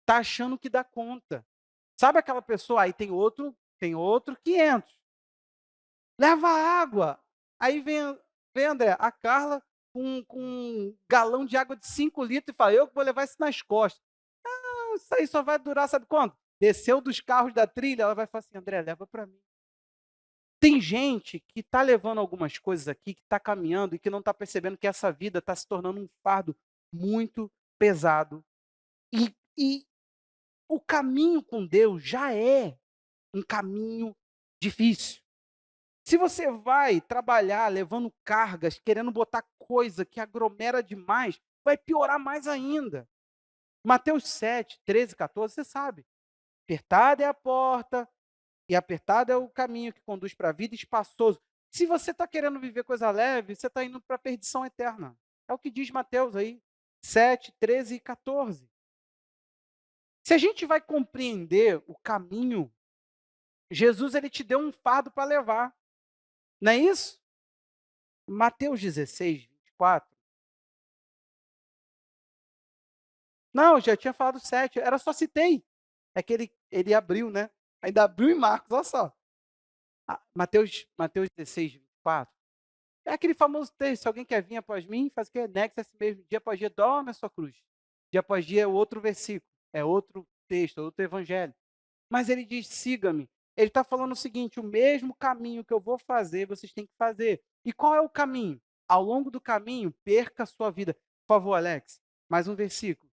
Está achando que dá conta. Sabe aquela pessoa? Aí tem outro 500. Leva água. Aí vem André, a Carla com um galão de água de 5 litros e fala, eu que vou levar isso nas costas. Não, isso aí só vai durar, sabe quanto? Desceu dos carros da trilha, ela vai falar assim, André, leva para mim. Tem gente que está levando algumas coisas aqui, que está caminhando e que não está percebendo que essa vida está se tornando um fardo muito pesado. E o caminho com Deus já é um caminho difícil. Se você vai trabalhar levando cargas, querendo botar coisa que aglomera demais, vai piorar mais ainda. Mateus 7, 13, 14, você sabe. Apertada é a porta, e apertado é o caminho que conduz para a vida, espaçoso. Se você está querendo viver coisa leve, você está indo para a perdição eterna. É o que diz Mateus aí, 7, 13 e 14. Se a gente vai compreender o caminho, Jesus ele te deu um fardo para levar. Não é isso? Mateus 16, 24. Não, eu já tinha falado 7, era só citei. É que ele abriu, né? Ainda abriu em Marcos, olha só. Mateus 16, 24. É aquele famoso texto, se alguém quer vir após mim, faz o quê? Negue-se a si mesmo, dia após dia, tome a sua cruz. Dia após dia é outro versículo, é outro texto, é outro evangelho. Mas ele diz, siga-me. Ele está falando o seguinte, o mesmo caminho que eu vou fazer, vocês têm que fazer. E qual é o caminho? Ao longo do caminho, perca a sua vida. Por favor, Alex, mais um versículo.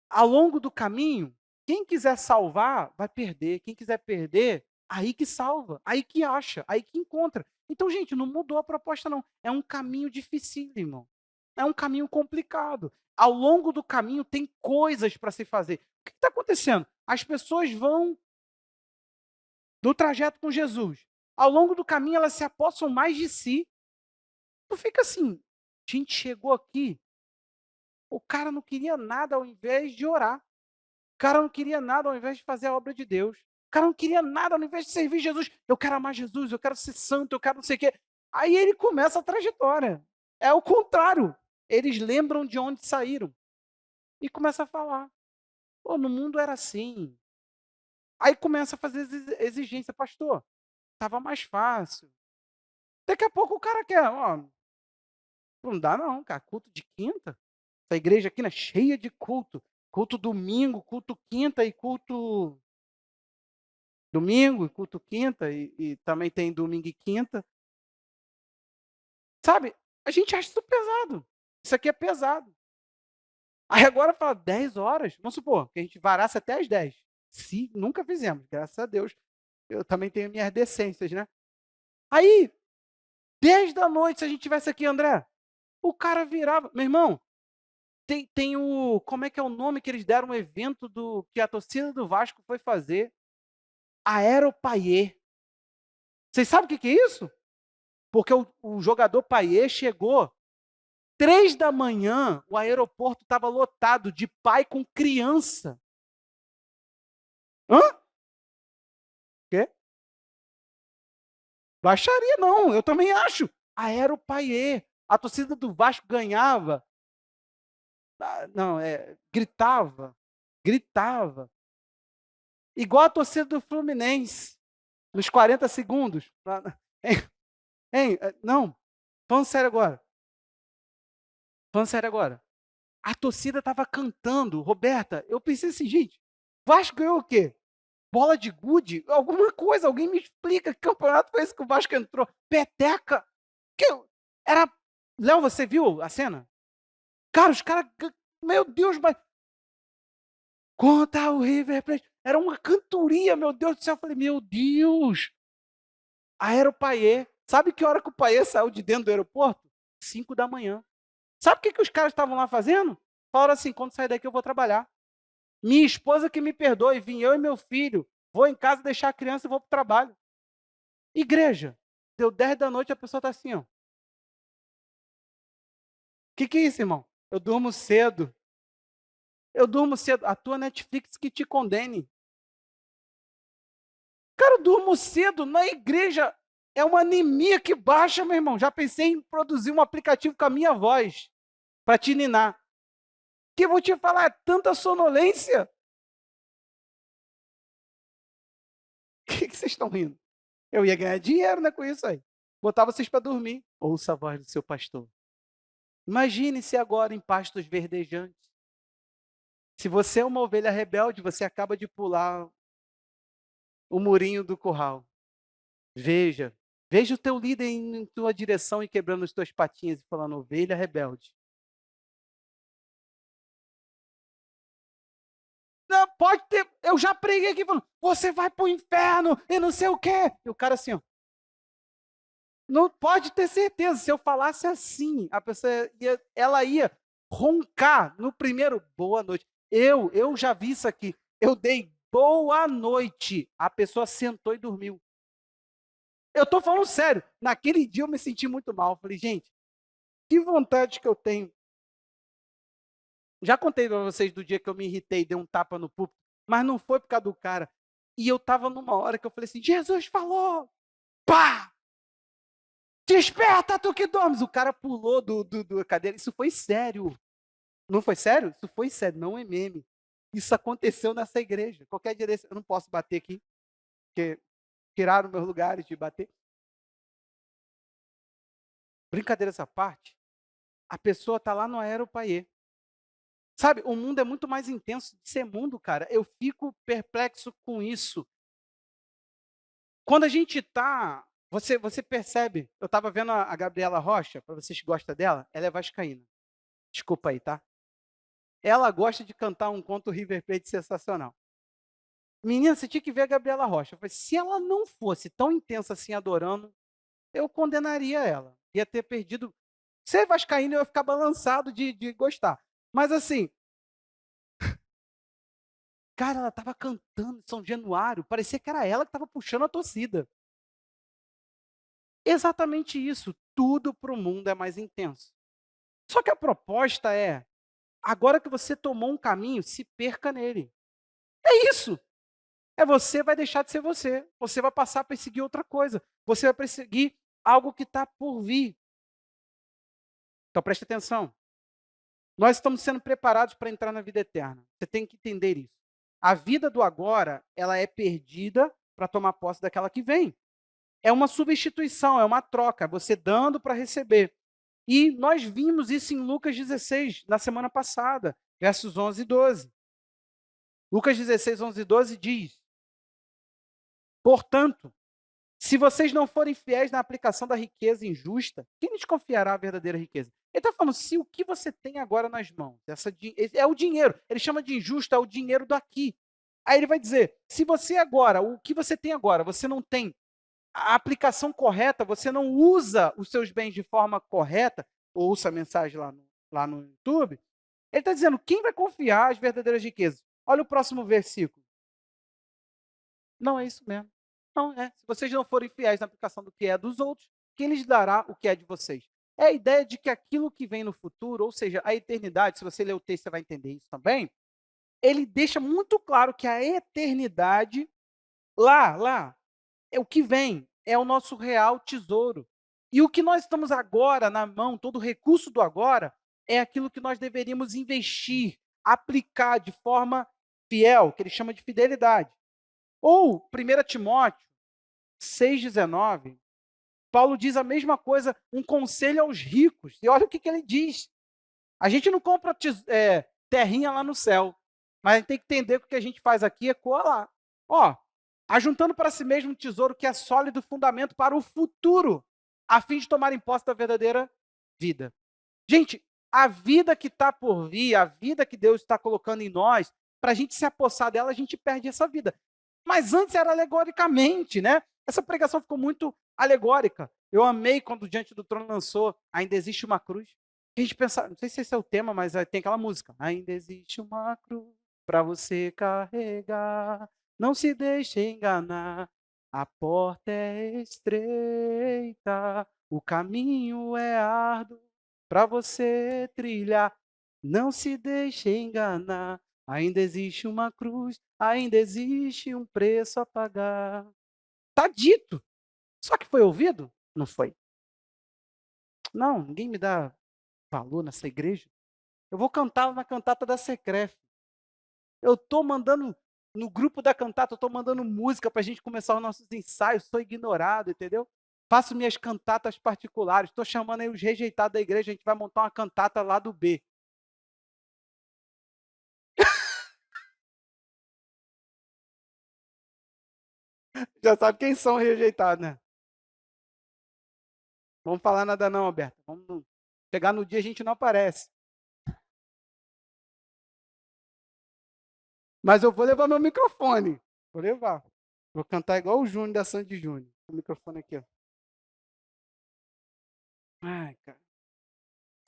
Ao longo do caminho, Quem quiser salvar, vai perder. Quem quiser perder, aí que salva, aí que acha, aí que encontra. Então, gente, não mudou a proposta, não. É um caminho dificílimo. É um caminho complicado. Ao longo do caminho tem coisas para se fazer. O que está acontecendo? As pessoas vão do trajeto com Jesus. Ao longo do caminho, elas se apossam mais de si. Tu fica assim, a gente chegou aqui, o cara não queria nada ao invés de orar. O cara não queria nada ao invés de fazer a obra de Deus. O cara não queria nada ao invés de servir Jesus. Eu quero amar Jesus, eu quero ser santo, eu quero não sei o quê. Aí ele começa a trajetória. É o contrário. Eles lembram de onde saíram. E começa a falar. Pô, no mundo era assim. Aí começa a fazer exigência. Pastor, estava mais fácil. Daqui a pouco o cara quer. Ó, não dá não, cara. Culto de quinta. Essa igreja aqui, né, cheia de culto. Culto domingo, culto quinta e culto domingo, culto quinta, e também tem domingo e quinta. Sabe, a gente acha isso pesado. Isso aqui é pesado. Aí agora fala 10 horas, vamos supor que a gente varasse até as 10. Se nunca fizemos, graças a Deus. Eu também tenho minhas decências, né? Aí, 10 da noite, se a gente tivesse aqui, André, o cara virava. Meu irmão, tem o. Como é que é o nome que eles deram um evento do que a torcida do Vasco foi fazer? Aeropaiê. Vocês sabem o que é isso? Porque o jogador Paiê chegou 3 da manhã, o aeroporto estava lotado de pai com criança. Hã? Quê? Baixaria não, eu também acho. Aeropaiê. A torcida do Vasco ganhava. Não, gritava. Igual a torcida do Fluminense, nos 40 segundos. Hein? Hein? Não, falando sério agora. Falando sério agora. A torcida estava cantando. Roberta, eu pensei assim, gente, Vasco ganhou o quê? Bola de gude? Alguma coisa, alguém me explica que campeonato foi esse que o Vasco entrou? Peteca? Que era. Léo, você viu a cena? Cara, os caras. Meu Deus, mas. Conta o River Plate. Era uma cantoria, meu Deus do céu. Eu falei, meu Deus. Aeropaiê. Sabe que hora que o Paê saiu de dentro do aeroporto? 5 da manhã. Sabe o que os caras estavam lá fazendo? Falaram assim: quando sair daqui eu vou trabalhar. Minha esposa que me perdoe, vim eu e meu filho. Vou em casa deixar a criança e vou para o trabalho. Igreja. Deu 10 da noite, a pessoa está assim, ó. O que é isso, irmão? Eu durmo cedo. Eu durmo cedo. A tua Netflix que te condene. Cara, eu durmo cedo na igreja. É uma anemia que baixa, meu irmão. Já pensei em produzir um aplicativo com a minha voz para te ninar. Que eu vou te falar, é tanta sonolência. O que vocês estão rindo? Eu ia ganhar dinheiro, né, com isso aí. Botar vocês para dormir. Ouça a voz do seu pastor. Imagine-se agora em pastos verdejantes. Se você é uma ovelha rebelde, você acaba de pular o murinho do curral. Veja o teu líder indo em tua direção e quebrando as tuas patinhas e falando, ovelha rebelde. Não, pode ter, eu já preguei aqui falando, você vai para o inferno e não sei o quê. E o cara assim, ó. Não pode ter certeza, se eu falasse assim, a pessoa ela ia roncar no primeiro boa noite. Eu já vi isso aqui. Eu dei boa noite, a pessoa sentou e dormiu. Eu estou falando sério. Naquele dia eu me senti muito mal. Eu falei, gente, que vontade que eu tenho. Já contei para vocês do dia que eu me irritei e dei um tapa no púlpito, mas não foi por causa do cara. E eu estava numa hora que eu falei assim, Jesus falou! Pá! Desperta, tu que dormes! O cara pulou do cadeira. Isso foi sério. Não foi sério? Isso foi sério, não é meme. Isso aconteceu nessa igreja. Qualquer direção, eu não posso bater aqui, porque tiraram meus lugares de bater. Brincadeira essa parte, a pessoa está lá no Aeropaiê. Sabe, o mundo é muito mais intenso de ser mundo, cara. Eu fico perplexo com isso. Quando a gente está. Você percebe, eu estava vendo a Gabriela Rocha, para vocês que gostam dela, ela é vascaína. Desculpa aí, tá? Ela gosta de cantar um conto River Plate sensacional. Menina, você tinha que ver a Gabriela Rocha. Eu falei, se ela não fosse tão intensa assim adorando, eu condenaria ela. Ia ter perdido. Ser vascaíno, eu ia ficar balançado de gostar. Mas assim, cara, ela estava cantando em São Januário, parecia que era ela que estava puxando a torcida. Exatamente isso. Tudo para o mundo é mais intenso. Só que a proposta é, agora que você tomou um caminho, se perca nele. É isso. É você vai deixar de ser você. Você vai passar a perseguir outra coisa. Você vai perseguir algo que está por vir. Então preste atenção. Nós estamos sendo preparados para entrar na vida eterna. Você tem que entender isso. A vida do agora, ela é perdida para tomar posse daquela que vem. É uma substituição, é uma troca, você dando para receber. E nós vimos isso em Lucas 16, na semana passada, versos 11 e 12. Lucas 16, 11 e 12 diz: portanto, se vocês não forem fiéis na aplicação da riqueza injusta, quem lhes confiará a verdadeira riqueza? Ele está falando, se o que você tem agora nas mãos, é o dinheiro, ele chama de injusto, é o dinheiro daqui. Aí ele vai dizer, se você agora, o que você tem agora, você não tem a aplicação correta, você não usa os seus bens de forma correta, ouça a mensagem lá no YouTube, ele está dizendo, quem vai confiar as verdadeiras riquezas? Olha o próximo versículo. Não é isso mesmo. Não é. Se vocês não forem fiéis na aplicação do que é dos outros, quem lhes dará o que é de vocês? É a ideia de que aquilo que vem no futuro, ou seja, a eternidade, se você ler o texto, você vai entender isso também, ele deixa muito claro que a eternidade, lá, é o que vem, é o nosso real tesouro. E o que nós estamos agora na mão, todo o recurso do agora, é aquilo que nós deveríamos investir, aplicar de forma fiel, que ele chama de fidelidade. Ou 1 Timóteo 6,19, Paulo diz a mesma coisa, um conselho aos ricos. E olha o que ele diz. A gente não compra terrinha lá no céu, mas a gente tem que entender que o que a gente faz aqui ecoa lá. Ó, ajuntando para si mesmo um tesouro que é sólido fundamento para o futuro, a fim de tomar posse da verdadeira vida. Gente, a vida que está por vir, a vida que Deus está colocando em nós, para a gente se apossar dela, a gente perde essa vida. Mas antes era alegoricamente, né? Essa pregação ficou muito alegórica. Eu amei quando Diante do Trono lançou Ainda Existe uma Cruz. A gente pensa, não sei se esse é o tema, mas tem aquela música. Ainda existe uma cruz para você carregar. Não se deixe enganar. A porta é estreita, o caminho é árduo para você trilhar. Não se deixe enganar. Ainda existe uma cruz, ainda existe um preço a pagar. Está dito. Só que foi ouvido? Não foi. Não, ninguém me dá valor nessa igreja. Eu vou cantar na cantata da Secref. Eu estou mandando, no grupo da cantata, eu estou mandando música para a gente começar os nossos ensaios. Sou ignorado, entendeu? Faço minhas cantatas particulares. Estou chamando aí os rejeitados da igreja. A gente vai montar uma cantata lá do B. Já sabe quem são os rejeitados, né? Vamos falar nada não, Alberto. Vamos chegar no dia a gente não aparece. Mas eu vou levar meu microfone. Vou levar. Vou cantar igual o Júnior da Sandy Júnior. O microfone aqui, ó. Ai, cara.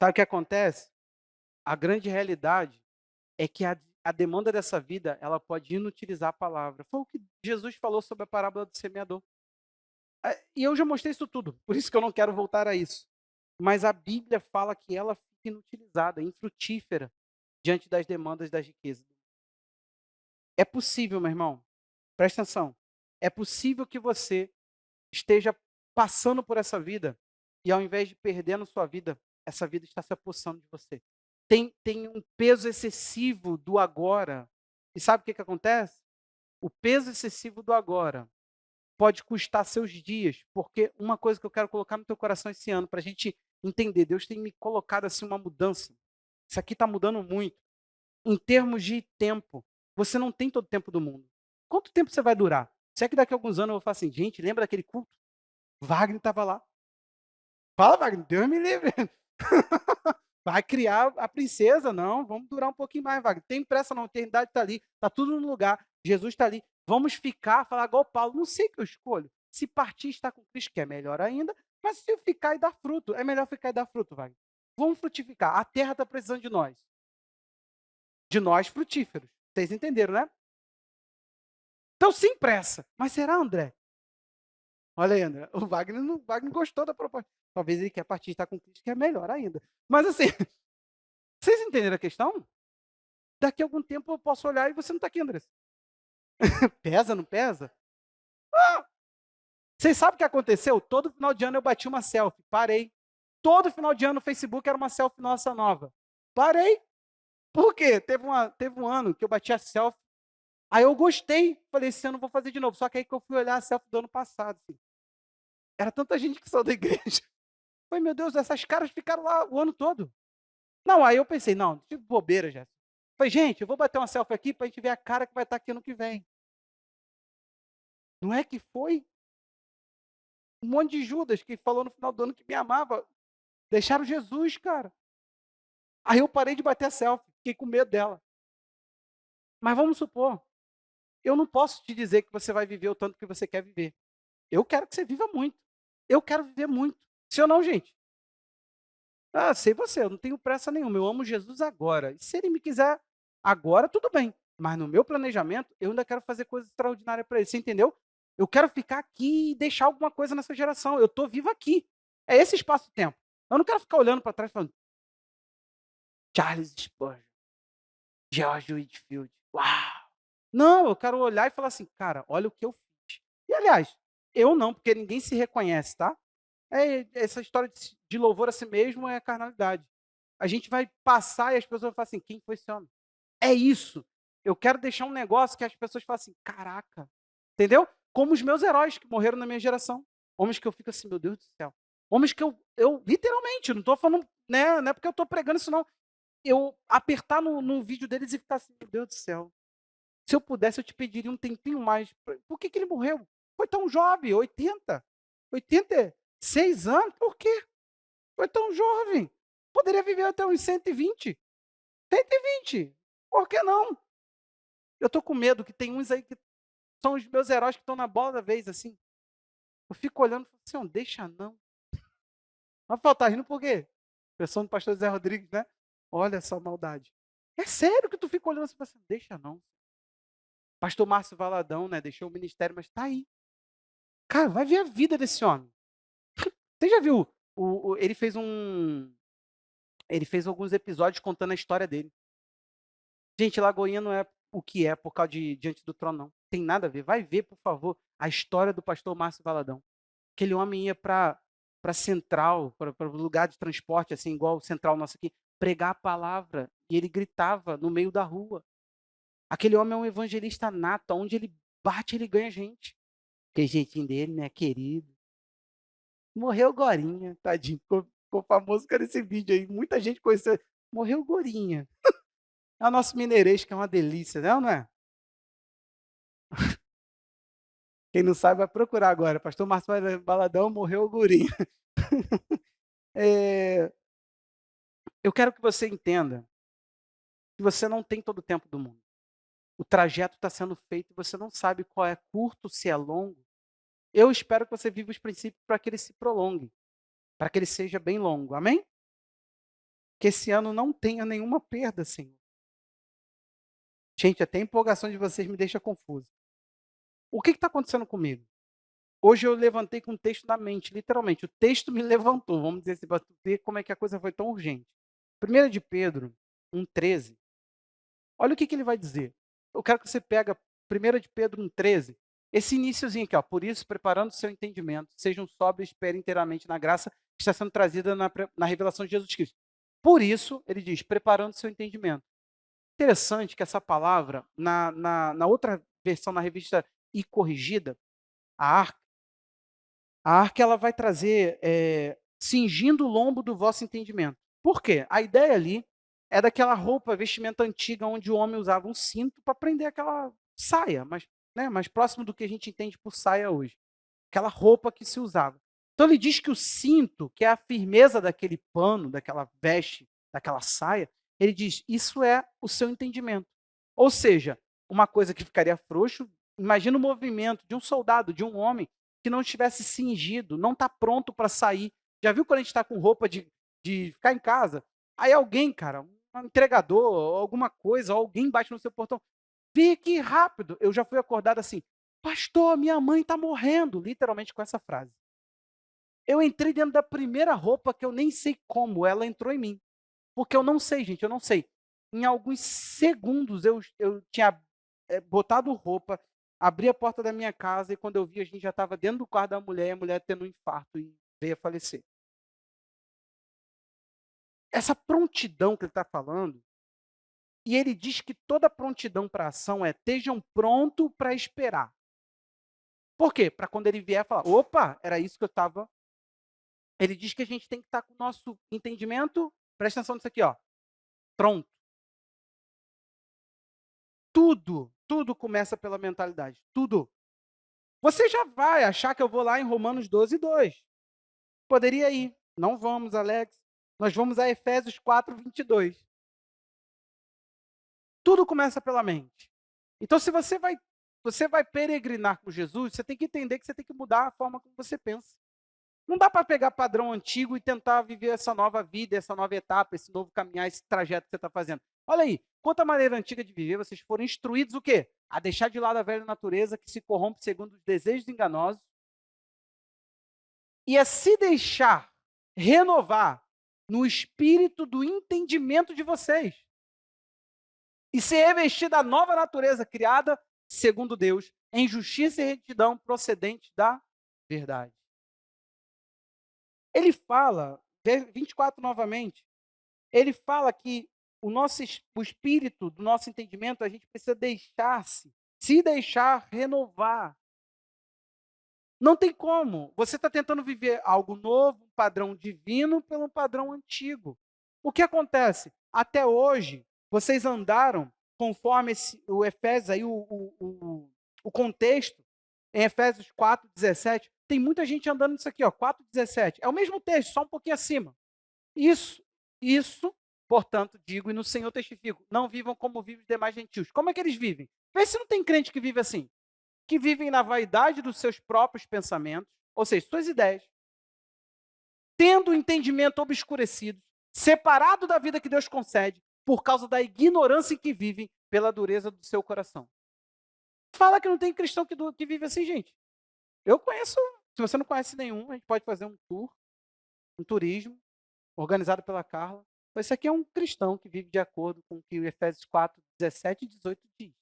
Sabe o que acontece? A grande realidade é que a demanda dessa vida, ela pode inutilizar a palavra. Foi o que Jesus falou sobre a parábola do semeador. E eu já mostrei isso tudo, por isso que eu não quero voltar a isso. Mas a Bíblia fala que ela fica inutilizada, infrutífera, diante das demandas das riquezas. É possível, meu irmão, presta atenção, é possível que você esteja passando por essa vida e ao invés de perdendo sua vida, essa vida está se apossando de você. Tem um peso excessivo do agora. E sabe o que acontece? O peso excessivo do agora pode custar seus dias, porque uma coisa que eu quero colocar no teu coração esse ano, para a gente entender, Deus tem me colocado assim uma mudança. Isso aqui está mudando muito. Em termos de tempo, você não tem todo o tempo do mundo. Quanto tempo você vai durar? Se é que daqui a alguns anos eu vou falar assim, gente, lembra daquele culto? Wagner estava lá. Fala, Wagner, Deus me livre. Vai criar a princesa, não, vamos durar um pouquinho mais, Wagner. Tem pressa não, a eternidade está ali, está tudo no lugar, Jesus está ali. Vamos ficar, falar igual Paulo, não sei o que eu escolho. Se partir e estar com Cristo, que é melhor ainda, mas se eu ficar e dar fruto, é melhor ficar e dar fruto, vai. Vamos frutificar. A terra está precisando de nós frutíferos. Vocês entenderam, né? Então, sem pressa. Mas será, André? Olha aí, André, o Wagner gostou da proposta. Talvez ele quer partir e estar com Cristo, que é melhor ainda. Mas assim, vocês entenderam a questão? Daqui a algum tempo eu posso olhar e você não está aqui, André. Pesa, não pesa? Vocês sabem o que aconteceu? Todo final de ano eu bati uma selfie, parei. Todo final de ano no Facebook era uma selfie nossa nova. Parei. Por quê? Teve um ano que eu bati a selfie, aí eu gostei, falei, esse ano eu vou fazer de novo. Só que aí que eu fui olhar a selfie do ano passado. Assim. Era tanta gente que saiu da igreja. Falei, meu Deus, essas caras ficaram lá o ano todo. Não, aí eu pensei, não, tipo bobeira, já. Falei, gente, eu vou bater uma selfie aqui para a gente ver a cara que vai estar aqui ano que vem. Não é que foi? Um monte de Judas que falou no final do ano que me amava. Deixaram Jesus, cara. Aí eu parei de bater a selfie, fiquei com medo dela. Mas vamos supor, eu não posso te dizer que você vai viver o tanto que você quer viver. Eu quero que você viva muito. Eu quero viver muito. Se ou não, gente? Ah, sei você, eu não tenho pressa nenhuma. Eu amo Jesus agora. E se ele me quiser agora, tudo bem. Mas no meu planejamento, eu ainda quero fazer coisas extraordinárias para ele. Você entendeu? Eu quero ficar aqui e deixar alguma coisa nessa geração. Eu estou vivo aqui. É esse espaço-tempo. Eu não quero ficar olhando para trás falando, Charles Spurgeon, George Whitefield. Uau! Não, eu quero olhar e falar assim, cara, olha o que eu fiz. E aliás, eu não, porque ninguém se reconhece, tá? Essa história de louvor a si mesmo é carnalidade. A gente vai passar e as pessoas vão falar assim, quem foi esse homem? É isso. Eu quero deixar um negócio que as pessoas falam assim, caraca. Entendeu? Como os meus heróis que morreram na minha geração. Homens que eu fico assim, meu Deus do céu. Homens que eu literalmente, não estou falando, né, não é porque eu estou pregando isso não. Eu apertar no vídeo deles e ficar assim, meu Deus do céu. Se eu pudesse, eu te pediria um tempinho mais. Por que ele morreu? Foi tão jovem, 86 anos, por quê? Foi tão jovem. Poderia viver até uns 120. 120. Por que não? Eu tô com medo que tem uns aí que são os meus heróis que estão na bola da vez, assim. Eu fico olhando e falo assim, não, deixa não. Mas faltar rindo por quê? Pessoa do pastor Zé Rodrigues, né? Olha essa maldade. É sério que tu fica olhando assim, e fala assim, deixa não. Pastor Márcio Valadão, né? Deixou o ministério, mas tá aí. Cara, vai ver a vida desse homem. Você já viu? Ele fez alguns episódios contando a história dele. Gente, Lagoinha não é o que é por causa de Diante do Trono, não. Tem nada a ver. Vai ver, por favor, a história do pastor Márcio Valadão. Aquele homem ia para Central, para o lugar de transporte, assim, igual o Central nosso aqui, pregar a palavra. E ele gritava no meio da rua. Aquele homem é um evangelista nato. Onde ele bate, ele ganha gente. Aquele jeitinho dele, né, querido. Morreu Gorinha, tadinho. Ficou famoso com esse vídeo aí. Muita gente conheceu. Morreu Gorinha. É o nosso mineirês, que é uma delícia, não, não é? Quem não sabe vai procurar agora. Pastor Márcio Baladão morreu o Gorinha. É, eu quero que você entenda que você não tem todo o tempo do mundo. O trajeto está sendo feito e você não sabe qual é curto, se é longo. Eu espero que você viva os princípios para que ele se prolongue, para que ele seja bem longo. Amém? Que esse ano não tenha nenhuma perda, Senhor. Gente, até a empolgação de vocês me deixa confuso. O que está acontecendo comigo? Hoje eu levantei com o texto na mente, literalmente. O texto me levantou, vamos dizer assim, para ver como é que a coisa foi tão urgente. 1 de Pedro 1,13. Olha o que ele vai dizer. Eu quero que você pega 1 de Pedro 1,13. Esse iníciozinho aqui, ó. Por isso, preparando o seu entendimento, sejam sóbrios e esperem inteiramente na graça que está sendo trazida na revelação de Jesus Cristo. Por isso, ele diz, preparando o seu entendimento. Interessante que essa palavra, na outra versão, na revista E Corrigida, a arca ela vai trazer cingindo o lombo do vosso entendimento. Por quê? A ideia ali é daquela roupa, vestimenta antiga, onde o homem usava um cinto para prender aquela saia, mas mais próximo do que a gente entende por saia hoje. Aquela roupa que se usava. Então ele diz que o cinto, que é a firmeza daquele pano, daquela veste, daquela saia, ele diz, isso é o seu entendimento. Ou seja, uma coisa que ficaria frouxo, Imagina o movimento de um soldado, de um homem que não estivesse cingido, não está pronto para sair. Já viu quando a gente está com roupa de ficar em casa? Aí alguém, cara, um entregador, ou alguma coisa, ou alguém bate no seu portão. Vem aqui rápido. Eu já fui acordado assim, pastor, minha mãe está morrendo, literalmente com essa frase. Eu entrei dentro da primeira roupa que eu nem sei como ela entrou em mim. Porque eu não sei, gente, eu não sei. Em alguns segundos eu tinha botado roupa, abri a porta da minha casa e quando eu vi a gente já estava dentro do quarto da mulher e a mulher tendo um infarto e veio a falecer. Essa prontidão que ele está falando, e ele diz que toda prontidão para ação é estejam pronto para esperar. Por quê? Para quando ele vier falar, opa, era isso que eu estava. Ele diz que a gente tem que estar com o nosso entendimento, presta atenção nisso aqui, ó, pronto. Tudo começa pela mentalidade, tudo. Você já vai achar que eu vou lá em Romanos 12:2. Poderia ir. Não vamos, Alex. Nós vamos a Efésios 4:22. Tudo começa pela mente. Então, se você vai peregrinar com Jesus, você tem que entender que você tem que mudar a forma como você pensa. Não dá para pegar padrão antigo e tentar viver essa nova vida, essa nova etapa, esse novo caminhar, esse trajeto que você está fazendo. Olha aí, quanto à maneira antiga de viver, vocês foram instruídos o quê? A deixar de lado a velha natureza que se corrompe segundo os desejos enganosos e a se deixar renovar no espírito do entendimento de vocês e se revestir da nova natureza criada segundo Deus, em justiça e retidão procedente da verdade. Ele fala, 24 novamente, ele fala que o espírito do nosso entendimento, a gente precisa se deixar renovar. Não tem como. Você está tentando viver algo novo, um padrão divino, pelo padrão antigo. O que acontece? Até hoje, vocês andaram conforme o Efésios, aí, o contexto, em Efésios 4:17, tem muita gente andando nisso aqui, ó, 4:17. É o mesmo texto, só um pouquinho acima. Isso, portanto, digo, e no Senhor testifico, não vivam como vivem os demais gentios. Como é que eles vivem? Vê se não tem crente que vive assim, que vivem na vaidade dos seus próprios pensamentos, ou seja, suas ideias, tendo o entendimento obscurecido, separado da vida que Deus concede, por causa da ignorância em que vivem, pela dureza do seu coração. Fala que não tem cristão que vive assim, gente. Eu conheço, se você não conhece nenhum, a gente pode fazer um tour, um turismo, organizado pela Carla. Esse aqui é um cristão que vive de acordo com o que o Efésios 4:17 e 18 diz.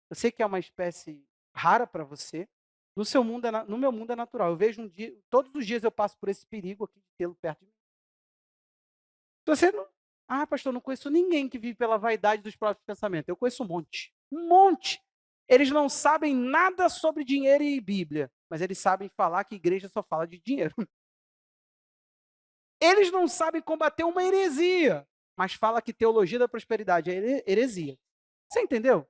Eu sei que é uma espécie rara para você. No meu mundo é natural. Eu vejo todos os dias eu passo por esse perigo aqui de tê-lo perto de mim. Você não. Ah, pastor, eu não conheço ninguém que vive pela vaidade dos próprios pensamentos. Eu conheço um monte. Um monte. Eles não sabem nada sobre dinheiro e Bíblia, mas eles sabem falar que igreja só fala de dinheiro. Eles não sabem combater uma heresia, mas fala que teologia da prosperidade é heresia. Você entendeu?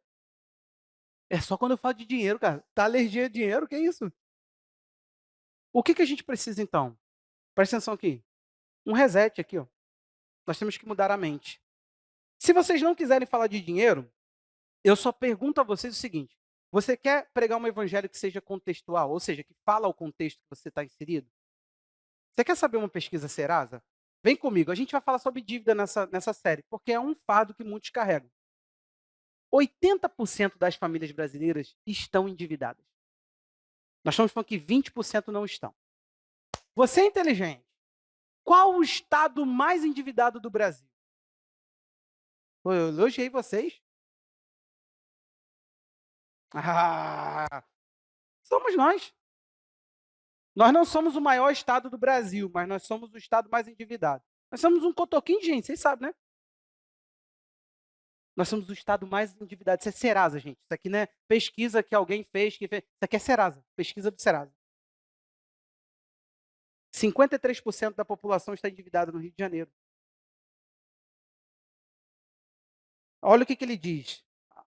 É só quando eu falo de dinheiro, cara. Tá alergia a dinheiro? Que isso? O que a gente precisa então? Presta atenção aqui. Um reset aqui, ó. Nós temos que mudar a mente. Se vocês não quiserem falar de dinheiro, eu só pergunto a vocês o seguinte: você quer pregar um evangelho que seja contextual, ou seja, que fala ao contexto que você está inserido? Você quer saber uma pesquisa Serasa? Vem comigo, a gente vai falar sobre dívida nessa série, porque é um fardo que muitos carregam. 80% das famílias brasileiras estão endividadas. Nós estamos falando que 20% não estão. Você é inteligente. Qual o estado mais endividado do Brasil? Eu elogiei vocês. Ah, somos nós. Nós não somos o maior estado do Brasil, mas nós somos o estado mais endividado. Nós somos um cotoquinho de gente, vocês sabem, né? Nós somos o estado mais endividado. Isso é Serasa, gente. Isso aqui não é pesquisa que alguém fez. Isso aqui é Serasa, pesquisa do Serasa. 53% da população está endividada no Rio de Janeiro. Olha o que ele diz.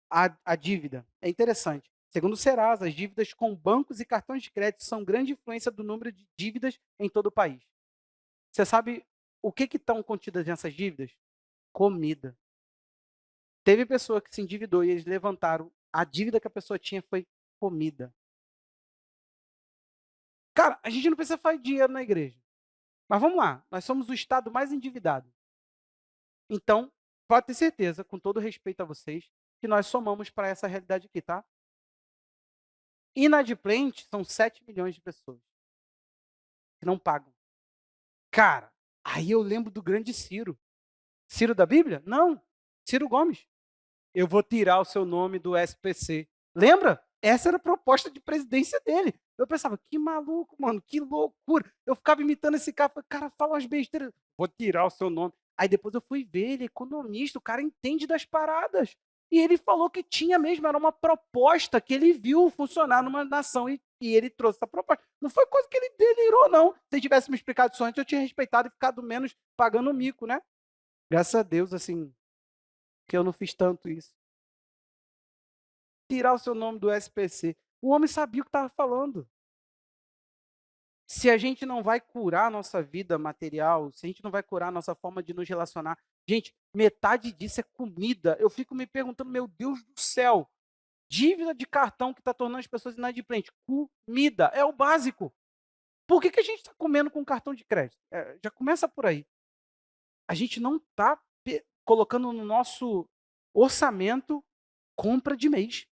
A dívida. É interessante. Segundo o Serasa, as dívidas com bancos e cartões de crédito são grande influência do número de dívidas em todo o país. Você sabe o que estão contidas nessas dívidas? Comida. Teve pessoa que se endividou e eles levantaram A dívida que a pessoa tinha foi comida. Cara, a gente não precisa fazer dinheiro na igreja. Mas vamos lá, nós somos o estado mais endividado. Então, pode ter certeza, com todo respeito a vocês, que nós somamos para essa realidade aqui, tá? Inadimplente são 7 milhões de pessoas que não pagam. Cara, aí eu lembro do grande Ciro. Ciro da Bíblia? Não, Ciro Gomes. Eu vou tirar o seu nome do SPC. Lembra? Essa era a proposta de presidência dele. Eu pensava, que maluco, mano, que loucura. Eu ficava imitando esse cara, falei, cara, fala umas besteiras. Vou tirar o seu nome. Aí depois eu fui ver, ele é economista, o cara entende das paradas. E ele falou que tinha mesmo, era uma proposta que ele viu funcionar numa nação e ele trouxe essa proposta. Não foi coisa que ele delirou, não. Se ele tivesse me explicado isso antes, eu tinha respeitado e ficado menos pagando mico, né? Graças a Deus, assim, que eu não fiz tanto isso. Tirar o seu nome do SPC. O homem sabia o que estava falando. Se a gente não vai curar a nossa vida material, se a gente não vai curar a nossa forma de nos relacionar, gente, metade disso é comida. Eu fico me perguntando, meu Deus do céu, dívida de cartão que está tornando as pessoas inadimplentes. Comida, é o básico. Por que a gente está comendo com cartão de crédito? Já começa por aí. A gente não está colocando no nosso orçamento compra de mês.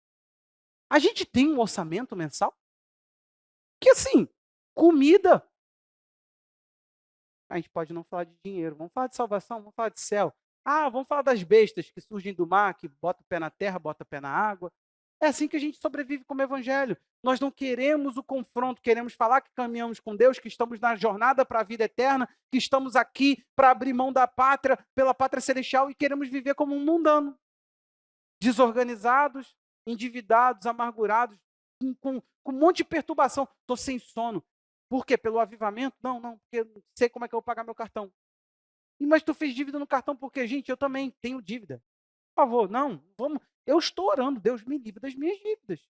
A gente tem um orçamento mensal? Que assim, comida. A gente pode não falar de dinheiro, vamos falar de salvação, vamos falar de céu. Ah, vamos falar das bestas que surgem do mar, que bota o pé na terra, bota o pé na água. É assim que a gente sobrevive como evangelho. Nós não queremos o confronto, queremos falar que caminhamos com Deus, que estamos na jornada para a vida eterna, que estamos aqui para abrir mão da pátria, pela pátria celestial e queremos viver como um mundano. Desorganizados, endividados, amargurados, com um monte de perturbação. Estou sem sono. Por quê? Pelo avivamento? Não, porque eu não sei como é que eu vou pagar meu cartão. Mas tu fez dívida no cartão porque, gente, eu também tenho dívida. Por favor, não, vamos. Eu estou orando, Deus me livre das minhas dívidas.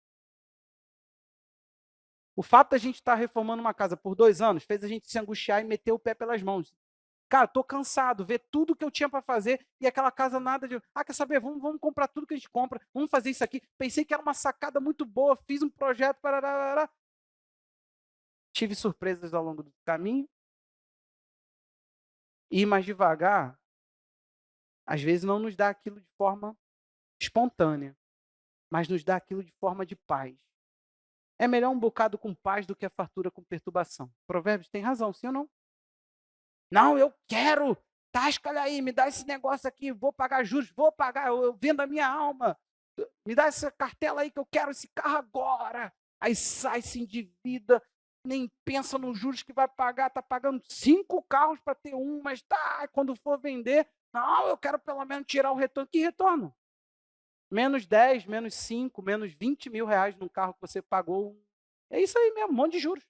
O fato da gente estar reformando uma casa por 2 anos fez a gente se angustiar e meter o pé pelas mãos. Cara, estou cansado, ver tudo que eu tinha para fazer e aquela casa nada de. Ah, quer saber? Vamos comprar tudo que a gente compra, vamos fazer isso aqui. Pensei que era uma sacada muito boa, fiz um projeto, para. Tive surpresas ao longo do caminho. Ir mais devagar, às vezes não nos dá aquilo de forma espontânea, mas nos dá aquilo de forma de paz. É melhor um bocado com paz do que a fartura com perturbação. Provérbios tem razão, sim ou não? Não, eu quero. Tasca aí, me dá esse negócio aqui, vou pagar juros, vou pagar, eu vendo a minha alma. Me dá essa cartela aí que eu quero esse carro agora. Aí sai, se endivida, nem pensa nos juros que vai pagar, está pagando 5 carros para ter um, mas tá, quando for vender, não, eu quero pelo menos tirar o retorno. Que retorno? Menos 10, menos 5, menos 20 mil reais num carro que você pagou. É isso aí mesmo, um monte de juros.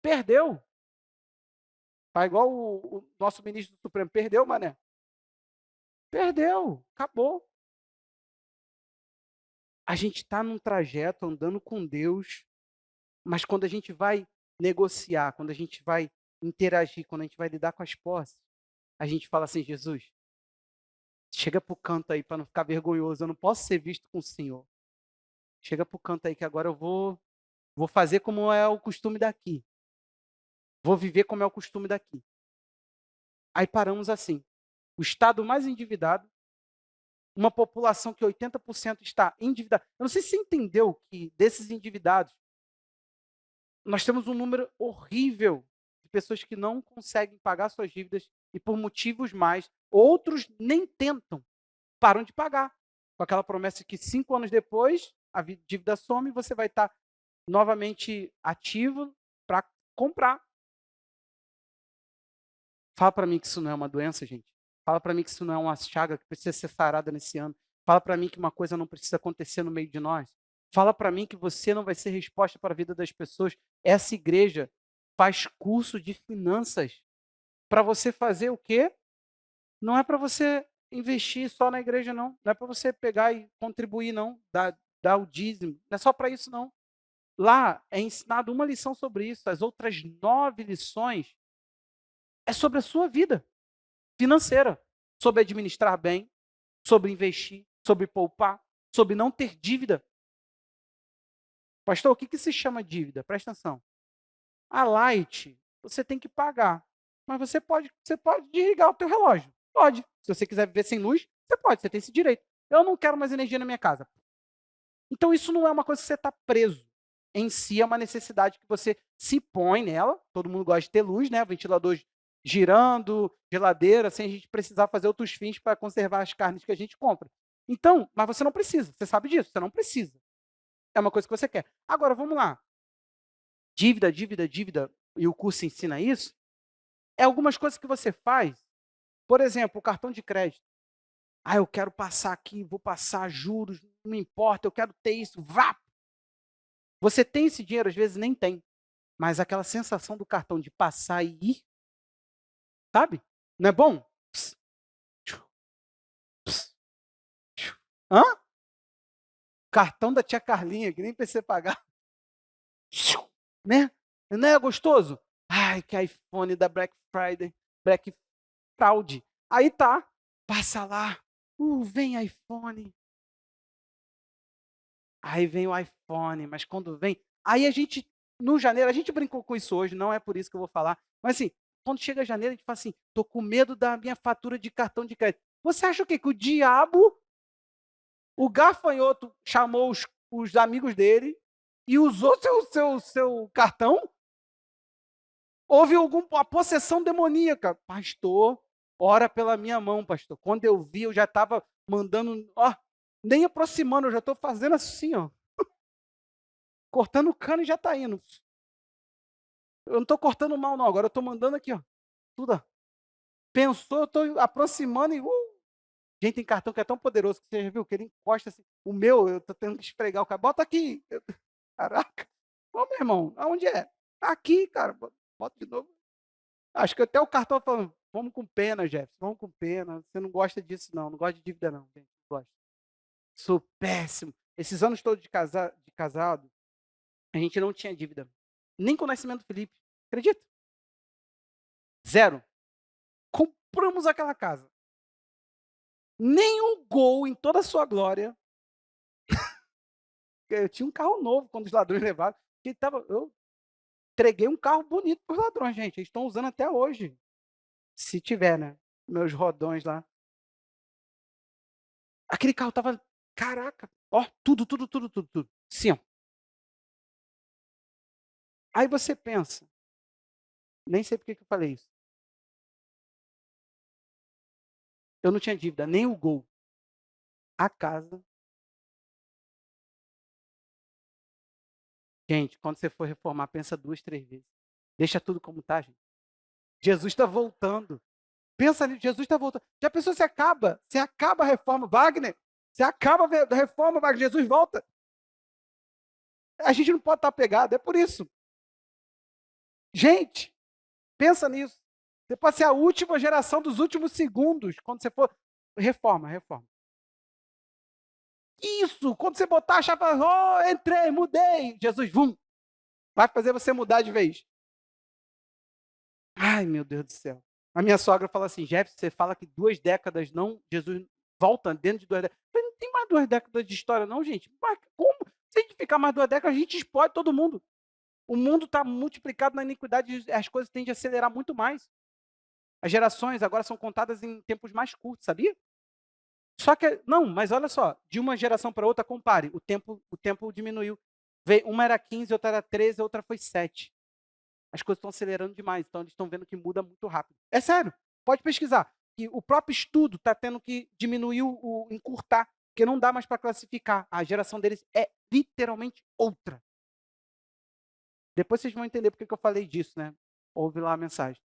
Perdeu. Tá igual o nosso ministro do Supremo. Perdeu, mané. Perdeu. Acabou. A gente está num trajeto andando com Deus, mas quando a gente vai negociar, quando a gente vai interagir, quando a gente vai lidar com as posses, a gente fala assim, Jesus, chega para o canto aí para não ficar vergonhoso, eu não posso ser visto com o Senhor. Chega para o canto aí que agora eu vou fazer como é o costume daqui. Vou viver como é o costume daqui. Aí paramos assim. O estado mais endividado, uma população que 80% está endividada. Eu não sei se você entendeu que desses endividados, nós temos um número horrível de pessoas que não conseguem pagar suas dívidas e por motivos mais, outros nem tentam, param de pagar. Com aquela promessa que 5 anos depois, a dívida some e você vai estar novamente ativo para comprar. Fala para mim que isso não é uma doença, gente. Fala para mim que isso não é uma chaga que precisa ser sarada nesse ano. Fala para mim que uma coisa não precisa acontecer no meio de nós. Fala para mim que você não vai ser resposta para a vida das pessoas. Essa igreja faz curso de finanças para você fazer o quê? Não é para você investir só na igreja, não. Não é para você pegar e contribuir, não. Dar o dízimo. Não é só para isso, não. Lá é ensinado uma lição sobre isso. As outras 9 lições é sobre a sua vida financeira, sobre administrar bem, sobre investir, sobre poupar. sobre não ter dívida. Pastor, o que, que se chama dívida? Presta atenção. A Light, você tem que pagar. Mas você pode desligar o teu relógio. Pode. Se você quiser viver sem luz, você pode, você tem esse direito. Eu não quero mais energia na minha casa. Então, isso não é uma coisa que você está preso. Em si, é uma necessidade que você se põe nela. Todo mundo gosta de ter luz, né? Ventilador girando, geladeira, sem a gente precisar fazer outros fins para conservar as carnes que a gente compra. Então, mas você não precisa. Você sabe disso, você não precisa. É uma coisa que você quer. Agora, vamos lá. Dívida, dívida, dívida, e o curso ensina isso, é algumas coisas que você faz. Por exemplo, o cartão de crédito. Ah, eu quero passar aqui, vou passar juros, não me importa, eu quero ter isso, vá! Você tem esse dinheiro, às vezes nem tem, mas aquela sensação do cartão de passar e ir, sabe? Não é bom? Pss, tchu, pss, tchu. Hã? Cartão da tia Carlinha, que nem precisa pagar. Tchu, né? Não é gostoso? Ai, que iPhone da Black Friday, Black Fraud. Aí tá, passa lá, vem iPhone. Aí vem o iPhone, mas quando vem. Aí a gente, no janeiro, a gente brincou com isso hoje, não é por isso que eu vou falar. Mas assim, quando chega janeiro, a gente fala assim: tô com medo da minha fatura de cartão de crédito. Você acha o quê? Que o diabo, o gafanhoto, chamou os amigos dele e usou seu cartão? Houve alguma possessão demoníaca? Pastor, ora pela minha mão, pastor. Quando eu vi, eu já estava mandando, ó, nem aproximando, eu já estou fazendo assim, ó. Cortando o cano e já está indo. Eu não estou cortando mal, não. Agora eu estou mandando aqui, ó. Tudo. Ó. Pensou, eu estou aproximando e. Gente, tem cartão que é tão poderoso que você já viu que ele encosta assim. O meu, eu estou tendo que esfregar o cara. Bota aqui. Caraca. Ô, meu irmão, aonde é? Tá aqui, cara. Bota de novo. Acho que até o cartão falando, vamos com pena, Jefferson, vamos com pena. Você não gosta disso, não. Não gosta de dívida, não, gente. Não gosto. Sou péssimo. Esses anos todos de casado, a gente não tinha dívida. Nem com o nascimento do Felipe. Acredita? Zero. Compramos aquela casa. Nenhum gol em toda a sua glória. Eu tinha um carro novo quando os ladrões levaram. Eu entreguei um carro bonito para os ladrões, gente. Eles estão usando até hoje. Se tiver, né? Meus rodões lá. Aquele carro tava, caraca, ó, tudo, tudo, tudo, tudo, tudo. Sim, ó. Aí você pensa, nem sei por que eu falei isso. Eu não tinha dívida, nem o gol. A casa. Gente, quando você for reformar, pensa 2, 3 vezes. Deixa tudo como está, gente. Jesus está voltando. Pensa nisso, Jesus está voltando. Já pensou se acaba a reforma, Wagner? Se acaba a reforma, Wagner, Jesus volta. A gente não pode estar pegado, é por isso. Gente, pensa nisso. Você pode ser a última geração dos últimos segundos, quando você for. Reforma, reforma. Isso, quando você botar a chave, oh, entrei, mudei. Jesus, vum, vai fazer você mudar de vez. Ai, meu Deus do céu. A minha sogra fala assim, Jefferson, você fala que 2 décadas não, Jesus volta dentro de 2 décadas. Eu falei, não tem mais 2 décadas de história não, gente. Mas como? Se a gente ficar mais 2 décadas, a gente explode todo mundo. O mundo está multiplicado na iniquidade, as coisas tendem a acelerar muito mais. As gerações agora são contadas em tempos mais curtos, sabia? Só que, não, mas olha só, de uma geração para outra, compare, o tempo diminuiu. Uma era 15, outra era 13, outra foi 7. As coisas estão acelerando demais, então eles estão vendo que muda muito rápido. É sério, pode pesquisar. E o próprio estudo está tendo que diminuir, encurtar, porque não dá mais para classificar. A geração deles é literalmente outra. Depois vocês vão entender porque que eu falei disso, né? Ouve lá a mensagem.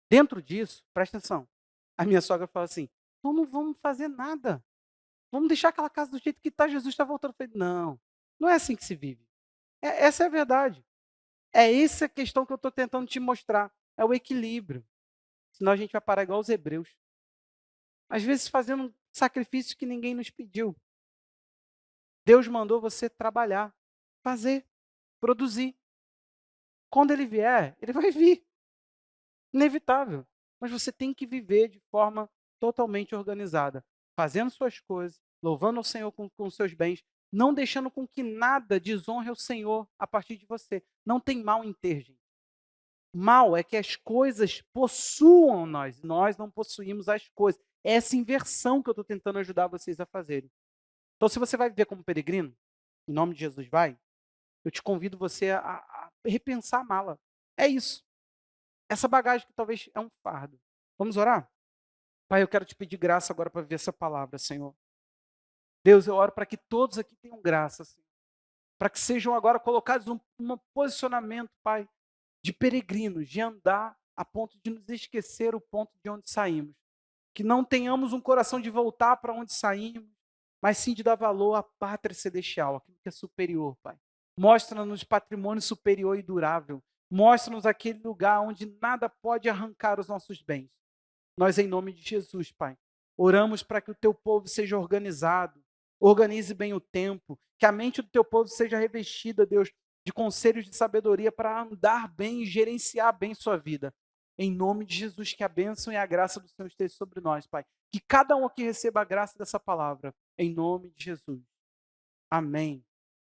Dentro disso, presta atenção, a minha sogra fala assim, então não vamos fazer nada. Vamos deixar aquela casa do jeito que está, Jesus está voltando. Eu falei, não, não é assim que se vive. Essa é a verdade. É essa a questão que eu estou tentando te mostrar. É o equilíbrio. Senão a gente vai parar igual os hebreus. Às vezes fazendo sacrifícios que ninguém nos pediu. Deus mandou você trabalhar, fazer, produzir. Quando ele vier, ele vai vir. Inevitável. Mas você tem que viver de forma totalmente organizada. fazendo suas coisas, louvando ao Senhor com seus bens, não deixando com que nada desonre o Senhor a partir de você. Não tem mal em ter, gente. Mal é que as coisas possuam nós não possuímos as coisas. É essa inversão que eu estou tentando ajudar vocês a fazerem. Então, se você vai viver como peregrino, em nome de Jesus, vai, eu te convido você a repensar a mala. É isso. Essa bagagem que talvez é um fardo. Vamos orar? Pai, eu quero te pedir graça agora para ver essa palavra, Senhor. Deus, eu oro para que todos aqui tenham graça, Senhor. Para que sejam agora colocados num posicionamento, Pai, de peregrinos, de andar a ponto de nos esquecer o ponto de onde saímos. Que não tenhamos um coração de voltar para onde saímos, mas sim de dar valor à pátria celestial, aquilo que é superior, Pai. Mostra-nos patrimônio superior e durável. Mostra-nos aquele lugar onde nada pode arrancar os nossos bens. Nós, em nome de Jesus, Pai, oramos para que o teu povo seja organizado, organize bem o tempo, que a mente do teu povo seja revestida, Deus, de conselhos de sabedoria para andar bem e gerenciar bem sua vida. Em nome de Jesus, que a bênção e a graça do Senhor esteja sobre nós, Pai. Que cada um aqui receba a graça dessa palavra. Em nome de Jesus. Amém.